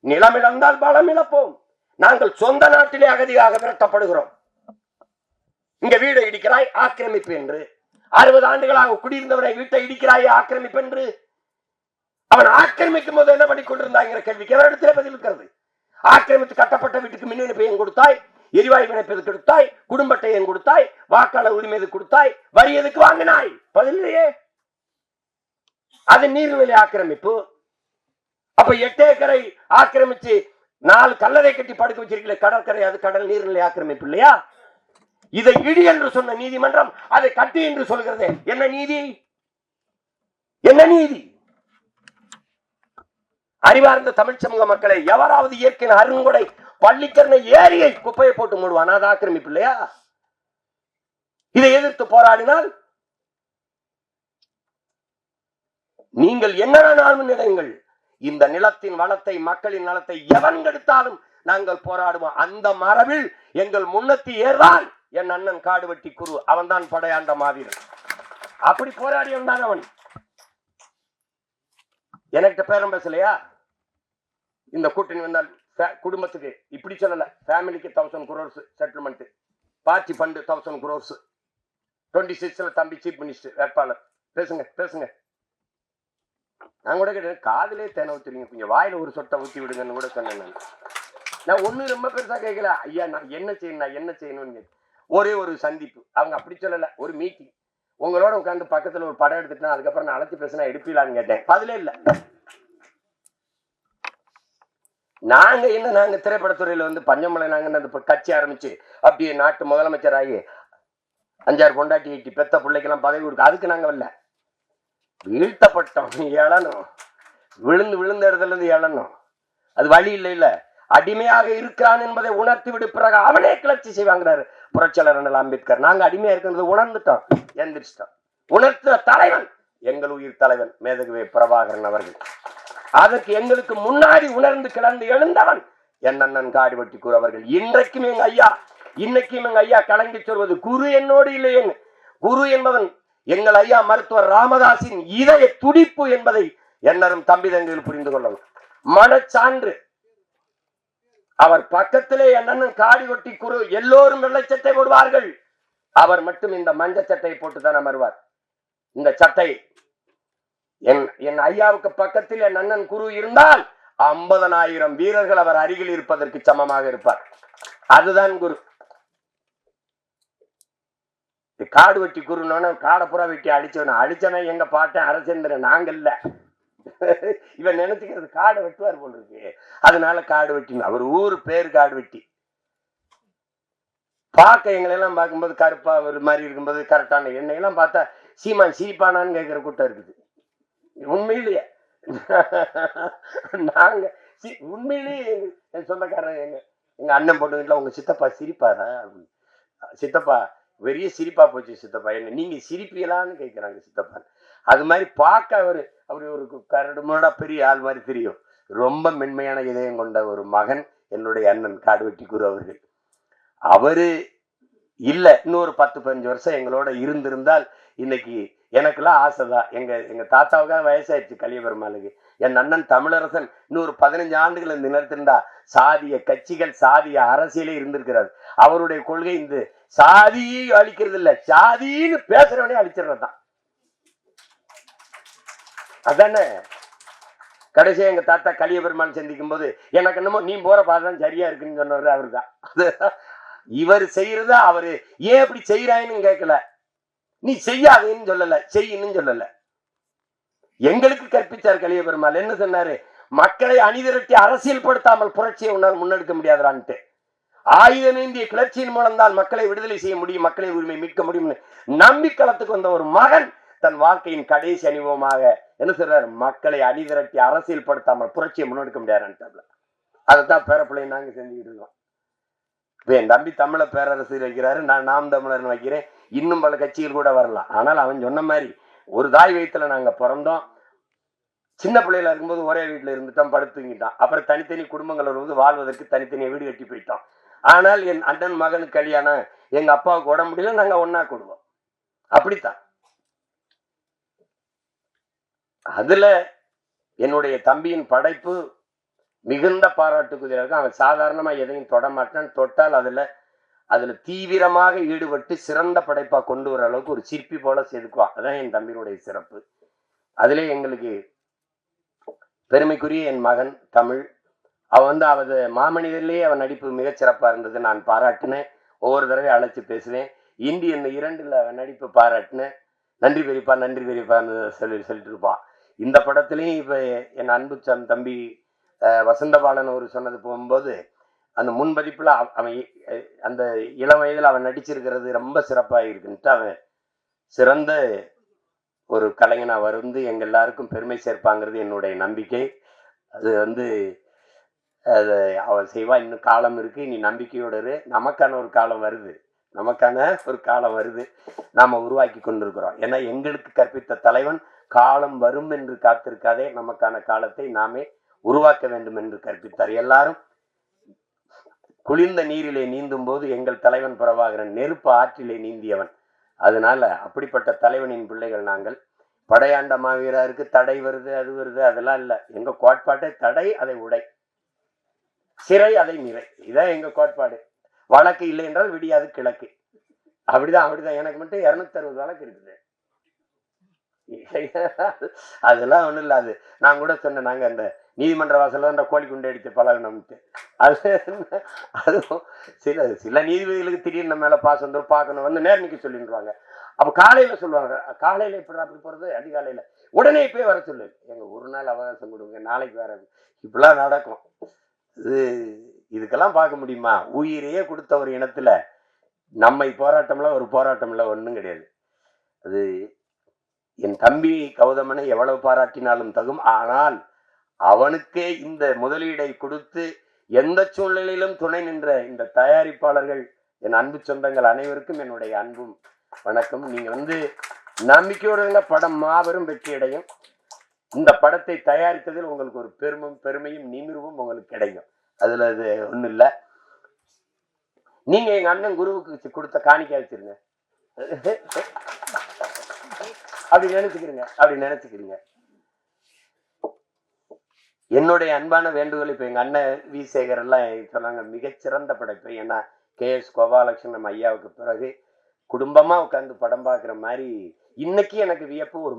நிலம் இழந்தால் பலம் இழப்போம். நாங்கள் சொந்த நாட்டிலே அகதியாக விரட்டப்படுகிறோம். இங்க வீடை இடிக்கிறாய் ஆக்கிரமிப்பு என்று. 60 ஆண்டுகளாக குடியிருந்தவனை வீட்டை இடிக்கிறாயே ஆக்கிரமிப்பு என்று. அவன் ஆக்கிரமிக்கும் போது என்ன பண்ணி கொண்டிருந்தாங்கிற கேள்விக்கு எவரிடத்திலே பதில் இருக்கிறது? ஆக்கிரமித்து கட்டப்பட்ட வீட்டுக்கு மின் இணைப்பு ஏன் கொடுத்தாய்? எரிவாயு இணைப்பு கொடுத்தாய்? குடும்பத்தை ஏன் கொடுத்தாய்? வாக்காளர் உரிமை கொடுத்தாய்? வரி எதுக்கு வாங்கினாய்? பதில் இல்லையே. அது நீர்நிலை ஆக்கிரமிப்பு. அப்ப 8 ஏக்கரை ஆக்கிரமிச்சு 4 கல்லறை கட்டி படுக்க வச்சிருக்கீங்க கடற்கரை, அது கடல் நீர்நிலை ஆக்கிரமிப்பு இல்லையா? இதை இடி என்று சொன்ன நீதிமன்றம் அதை கட்டி என்று சொல்கிறது. என்ன நீதி? என்ன நீதி? அறிவார்ந்த தமிழ் சமூக மக்களை எவராவது இயற்கையின் அருங்கொடை பள்ளிக்கரணை ஏரியை குப்பையை போட்டு மூடுவான், அது ஆக்கிரமிப்பு இல்லையா? இதை எதிர்த்து போராடினால் நீங்கள் என்ன வேணாலும் நினைங்கள், இந்த நிலத்தின் வளத்தை மக்களின் நலத்தை எவன் கெடுத்தாலும் நாங்கள் போராடுவோம். அந்த மரபில் எங்கள் முன்னத்தி ஏறான் என் அண்ணன் காடுவெட்டி குரு. அவன் தான் படையாண்ட மாவீரன். அப்படி போராடியவன் தான் அவன். எனக்கு பேரம் பேசலையா? இந்த கூட்டணி வந்தால் குடும்பத்துக்கு இப்படி சொல்லல, ஃபேமிலிக்கு 1000 crores settlement, party fund 1000 crores, 26ல தம்பி சீஃப் மினிஸ்டர் வேட்பாளர். பேசுங்க. நான் கூட கேட்டேன், காதலே தேனை ஊத்துறீங்க, கொஞ்சம் வாயில ஒரு சொட்டை ஊத்தி விடுங்கன்னு கூட சொன்னேன். நான் ஒண்ணு ரொம்ப பெருசா கேட்கல, ஐயா நான் என்ன செய்யணும்னு. ஒரே ஒரு சந்திப்பு, அவங்க அப்படி சொல்லல, ஒரு மீட்டிங். உங்களோட உட்காந்து பக்கத்துல ஒரு படம் எடுத்துட்டா அதுக்கப்புறம் நான் அழைச்சி பேசினா எடுப்பீங்களான்னு கேட்டேன். பதிலே இல்ல. நாங்க திரைப்படத்துறையில வந்து பஞ்சமலை நாங்க கட்சி ஆரம்பிச்சு அப்படியே நாட்டு முதலமைச்சர் ஆகி 5-6 பொண்டாட்டி ஈட்டி பெத்த பிள்ளைக்கெல்லாம் பதவி கொடுக்க அதுக்கு நாங்க வரல. வீழ்த்தப்பட்டோம், எழணும், விழுந்த இடத்துல இருந்து எழணும். அது வழி இல்லை. அடிமையாக இருக்கிறான் என்பதை உணர்த்தி விடு, பிறகு அவனே கிளர்ச்சி செய்வாங்கிறாரு புரட்சியாளர் அண்ணல் அம்பேத்கர். நாங்க அடிமையா இருக்கிறது உணர்ந்துட்டோம், எந்திரிச்சிட்டோம். உணர்த்துற தலைவன் எங்கள் உயிர் தலைவன் மேதகுவே பிரபாகரன் அவர்கள். அதற்கு எங்களுக்கு முன்னாடி உணர்ந்து கிளர்ந்து எழுந்தவன் என் அண்ணன் காடுவெட்டி குரு அவர்கள். இன்றைக்கும் எங்க ஐயா, இன்னைக்கும் எங்க ஐயா கலங்கி சொல்வது, குரு என்னோடு இல்லையேன்னு. குரு என்பவன் எங்கள் ஐயா மருத்துவர் ராமதாஸின் இதய துடிப்பு என்பதை என்னரும் தம்பி தங்கையில் புரிந்து கொள்ளணும். மனச்சான்று. அவர் பக்கத்திலே என் அண்ணன் காடுவெட்டி குரு எல்லோரும் வெள்ளை சட்டை போடுவார்கள், அவர் மட்டும் இந்த மஞ்சள் சட்டையை போட்டுதான் அமர்வார். இந்த சட்டை என் ஐயாவுக்கு பக்கத்தில் என் அண்ணன் குரு இருந்தால் 50,000 வீரர்கள் அவர் அருகில் இருப்பதற்கு சமமாக இருப்பார். அதுதான் குரு. காடு வெட்டி குருன்னு காடப்புறா வெட்டி அடிச்சவன எங்க பாட்டேன் அரசேந்திரன், நாங்க இல்ல. இவன் நினைச்சுக்கிறது காடை வெட்டுவார் போல இருக்கு, அதனால காடு வெட்டி. அவர் ஊரு பேரு காடு வெட்டி. பார்க்க எங்களை எல்லாம் பார்க்கும்போது கருப்பா ஒரு மாதிரி இருக்கும்போது கரெக்டான என்னையெல்லாம் பார்த்தா சீமான் சிரிப்பானான்னு கேட்கிற கூட்டம் இருக்குது. உண்மையிலேயே நாங்க உண்மையிலேயே என் சொந்தக்காரன் எங்க அண்ணன் பொண்ணுகிட்ட உங்க சித்தப்பா சிரிப்பாரா? சித்தப்பா பெரிய சிரிப்பா போச்சு சித்தப்பா, என்ன நீங்க சிரிப்பீங்களான்னு கேட்கிறாங்க சித்தப்பா. அது மாதிரி பார்க்க அப்படி ஒரு கரடுமுரடா பெரிய ஆள் மாதிரி தெரியும். ரொம்ப மென்மையான இதயம் கொண்ட ஒரு மகன் என்னுடைய அண்ணன் காடுவெட்டி குரு அவர்கள். அவரு இல்ல, இன்னொரு 10-15 வருஷம் எங்களோட இருந்திருந்தால் இன்னைக்கு எனக்கெல்லாம் ஆசைதான். எங்க தாத்தாவுக்காக வயசாயிடுச்சு கலியபெருமாளுக்கு. என் அண்ணன் தமிழரசன் இன்னொரு 15 ஆண்டுகள் இந்த நிலத்திருந்தா சாதிய கட்சிகள் சாதிய அரசியலே இருந்திருக்கிறார். அவருடைய கொள்கை இந்த சாதியை அழிக்கிறது இல்ல, சாதின்னு பேசுறவனே அழிச்சிடறதான். அதானே கடைசியா எங்க தாத்தா கலியபெருமான் சந்திக்கும் போது எனக்கு என்னமோ நீ போற பாதான் சரியா இருக்குன்னு சொன்னவர் அவரு தான். இவர் செய்யறதா அவரு ஏன் அப்படி செய்யறான்னு கேட்கல, நீ செய்யாதேன்னு சொல்லல, செய்யணும்னு சொல்லல. எங்களுக்கு கற்பிச்சார் கலியபெருமாள். என்ன சொன்னாரு? மக்களை அணிதிரட்டி அரசியல் படுத்தாமல் புரட்சியை முன்னெடுக்க முடியாதான்ட்டு. ஆயுதமேந்திய கிளர்ச்சியின் மூலம் தான் மக்களை விடுதலை செய்ய முடியும், மக்களை உரிமை மீட்க முடியும் நம்பிக்களத்துக்கு வந்த ஒரு மகன் தன் வாழ்க்கையின் கடைசி அனுபவமாக என்ன சொல்றாரு? மக்களை அணிதிரட்டி அரசியல் படுத்தாமல் புரட்சியை முன்னெடுக்க முடியாதுன்னு. அதைத்தான் பேரப்பிள்ளை நாங்க செஞ்சுக்கிட்டு இருக்கோம். இப்ப என் தம்பி தமிழ பேரரசு வைக்கிறாரு, நான் நாம் தமிழர்னு வைக்கிறேன். இன்னும் பல கட்சிகள் கூட வரலாம். ஆனால் அவன் சொன்ன மாதிரி ஒரு தாய் வயிற்றுல நாங்க பிறந்தோம். சின்ன பிள்ளையில இருக்கும்போது ஒரே வீட்டுல இருந்துட்டோம், படுத்துங்கிட்டோம். அப்புறம் தனித்தனி குடும்பங்கள் வரும்போது வாழ்வதற்கு தனித்தனியா வீடு கட்டி போயிட்டோம். ஆனால் என் அண்ணன் மகனுக்கு கல்யாணம், எங்க அப்பாவுக்கு உடம்பு முடியல, நாங்க ஒன்னா கூடுவோம். அப்படித்தான். அதுல என்னுடைய தம்பியின் படைப்பு மிகுந்த பாராட்டுக்குரிய. அவன் சாதாரணமா எதையும் தொட மாட்டான், தொட்டால் அதுல தீவிரமாக ஈடுபட்டு சிறந்த படைப்பா கொண்டு வர அளவுக்கு ஒரு சிற்பி போல செதுக்குவான். அதான் என் தம்பியினுடைய சிறப்பு. அதிலே எங்களுக்கு பெருமைக்குரிய என் மகன் தமிழ், அவன் அவரது மாமனிதர்லேயே அவன் நடிப்பு மிகச்சிறப்பா இருந்தது. நான் பாராட்டினேன், ஒவ்வொரு தடவை அழைச்சு பேசுவேன். இந்தியன் 2ல் அவன் நடிப்பு பாராட்டினேன். நன்றி பெரியப்பான்னு சொல்லிட்டு இருப்பான். இந்த படத்திலையும் இப்ப என் அன்பு தம்பி வசந்தபாலன் ஒரு சொன்னது போகும்போது அந்த முன்பதிப்புல அவன் அந்த இளம் வயதில் அவன் நடிச்சிருக்கிறது ரொம்ப சிறப்பாக இருக்குன்ட்டு அவன் சிறந்த ஒரு கலைஞனா வந்து எங்க எல்லாருக்கும் பெருமை சேர்ப்பாங்கிறது என்னுடைய நம்பிக்கை. அது அது அவன் செய்வா. இன்னும் காலம் இருக்கு, நீ நம்பிக்கையோட இரு. நமக்கான ஒரு காலம் வருது, நாம உருவாக்கி கொண்டிருக்கிறோம். ஏன்னா எங்களுக்கு கற்பித்த தலைவன் காலம் வரும் என்று காத்திருக்காதே, நமக்கான காலத்தை நாமே உருவாக்க வேண்டும் என்று கற்பித்தார். எல்லாரும் குளிர்ந்த நீரிலே நீந்தும் போது எங்கள் தலைவன் பிரபாகரன் நெருப்பு ஆற்றிலே நீந்தியவன். அதனால அப்படிப்பட்ட தலைவனின் பிள்ளைகள் நாங்கள். படையாண்ட மாவீரருக்கு தடை வருது, அது வருது, அதெல்லாம் இல்லை. எங்க கோட்பாட்டை தடை அதை உடை, சிறை அதை நிறை, இதான் எங்க கோட்பாடு. வழக்கு இல்லை என்றால் விடியாது கிழக்கு. அப்படிதான். எனக்கு மட்டும் 260 வழக்கு இருக்குது. அதெல்லாம் ஒண்ணும் இல்ல. அது நான் கூட சொன்னேன், நாங்க அந்த நீதிமன்ற வாசல்ல அந்த கோழி குண்டை அடிச்ச பழகணும்ட்டு. அதுவும் சில நீதிபதிகளுக்கு திடீர்னு மேல பாசம் வந்துடும், பார்க்கணும் நேர்மைக்கு சொல்லிடுவாங்க. அப்ப காலையில சொல்லுவாங்க, காலையில இப்படி அப்படி போறது, அதிகாலையில உடனே போய் வர சொல்லு, எங்க ஒரு நாள் அவகாசம் கொடுங்க, நாளைக்கு வேற. இப்படிலாம் நடக்கும். இதுக்கெல்லாம் பார்க்க முடியுமா? உயிரையே கொடுத்த ஒரு இனத்துல நம்மை போராட்டம்ல ஒரு போராட்டம்ல ஒண்ணும் கிடையாது. அது என் தம்பி கௌதமனை எவ்வளவு பாராட்டினாலும் தகும். ஆனால் அவனுக்கே இந்த முதலீடை கொடுத்து எந்த சூழ்நிலையிலும் துணை நின்ற இந்த தயாரிப்பாளர்கள், என் அன்பு சொந்தங்கள் அனைவருக்கும் என்னுடைய அன்பும் வணக்கம். நீங்க நம்பிக்கையோடு இருங்க, படம் மாபெரும் வெற்றி அடையும். இந்த படத்தை தயாரித்ததில் உங்களுக்கு ஒரு பெருமையும் நிமிர்வும் உங்களுக்கு கிடைக்கும். அதுல அது ஒண்ணும் இல்ல. நீங்க எங்க அண்ணன் குருவுக்கு கொடுத்த காணிக்கை வச்சிருங்க, அப்படி நினைச்சுக்கிறீங்க. என்னுடைய அன்பான வேண்டுகோள், இப்ப எங்க அண்ணன் வி சேகர் எல்லாம் சொன்னாங்க மிகச்சிறந்த படைப்பு. ஏன்னா KS கோபாலகிருஷ்ணன் ஐயாவுக்கு பிறகு குடும்பமா உட்கார்ந்து படம் பார்க்குற மாதிரி இன்னைக்கு எனக்கு வியப்பு. ஒரு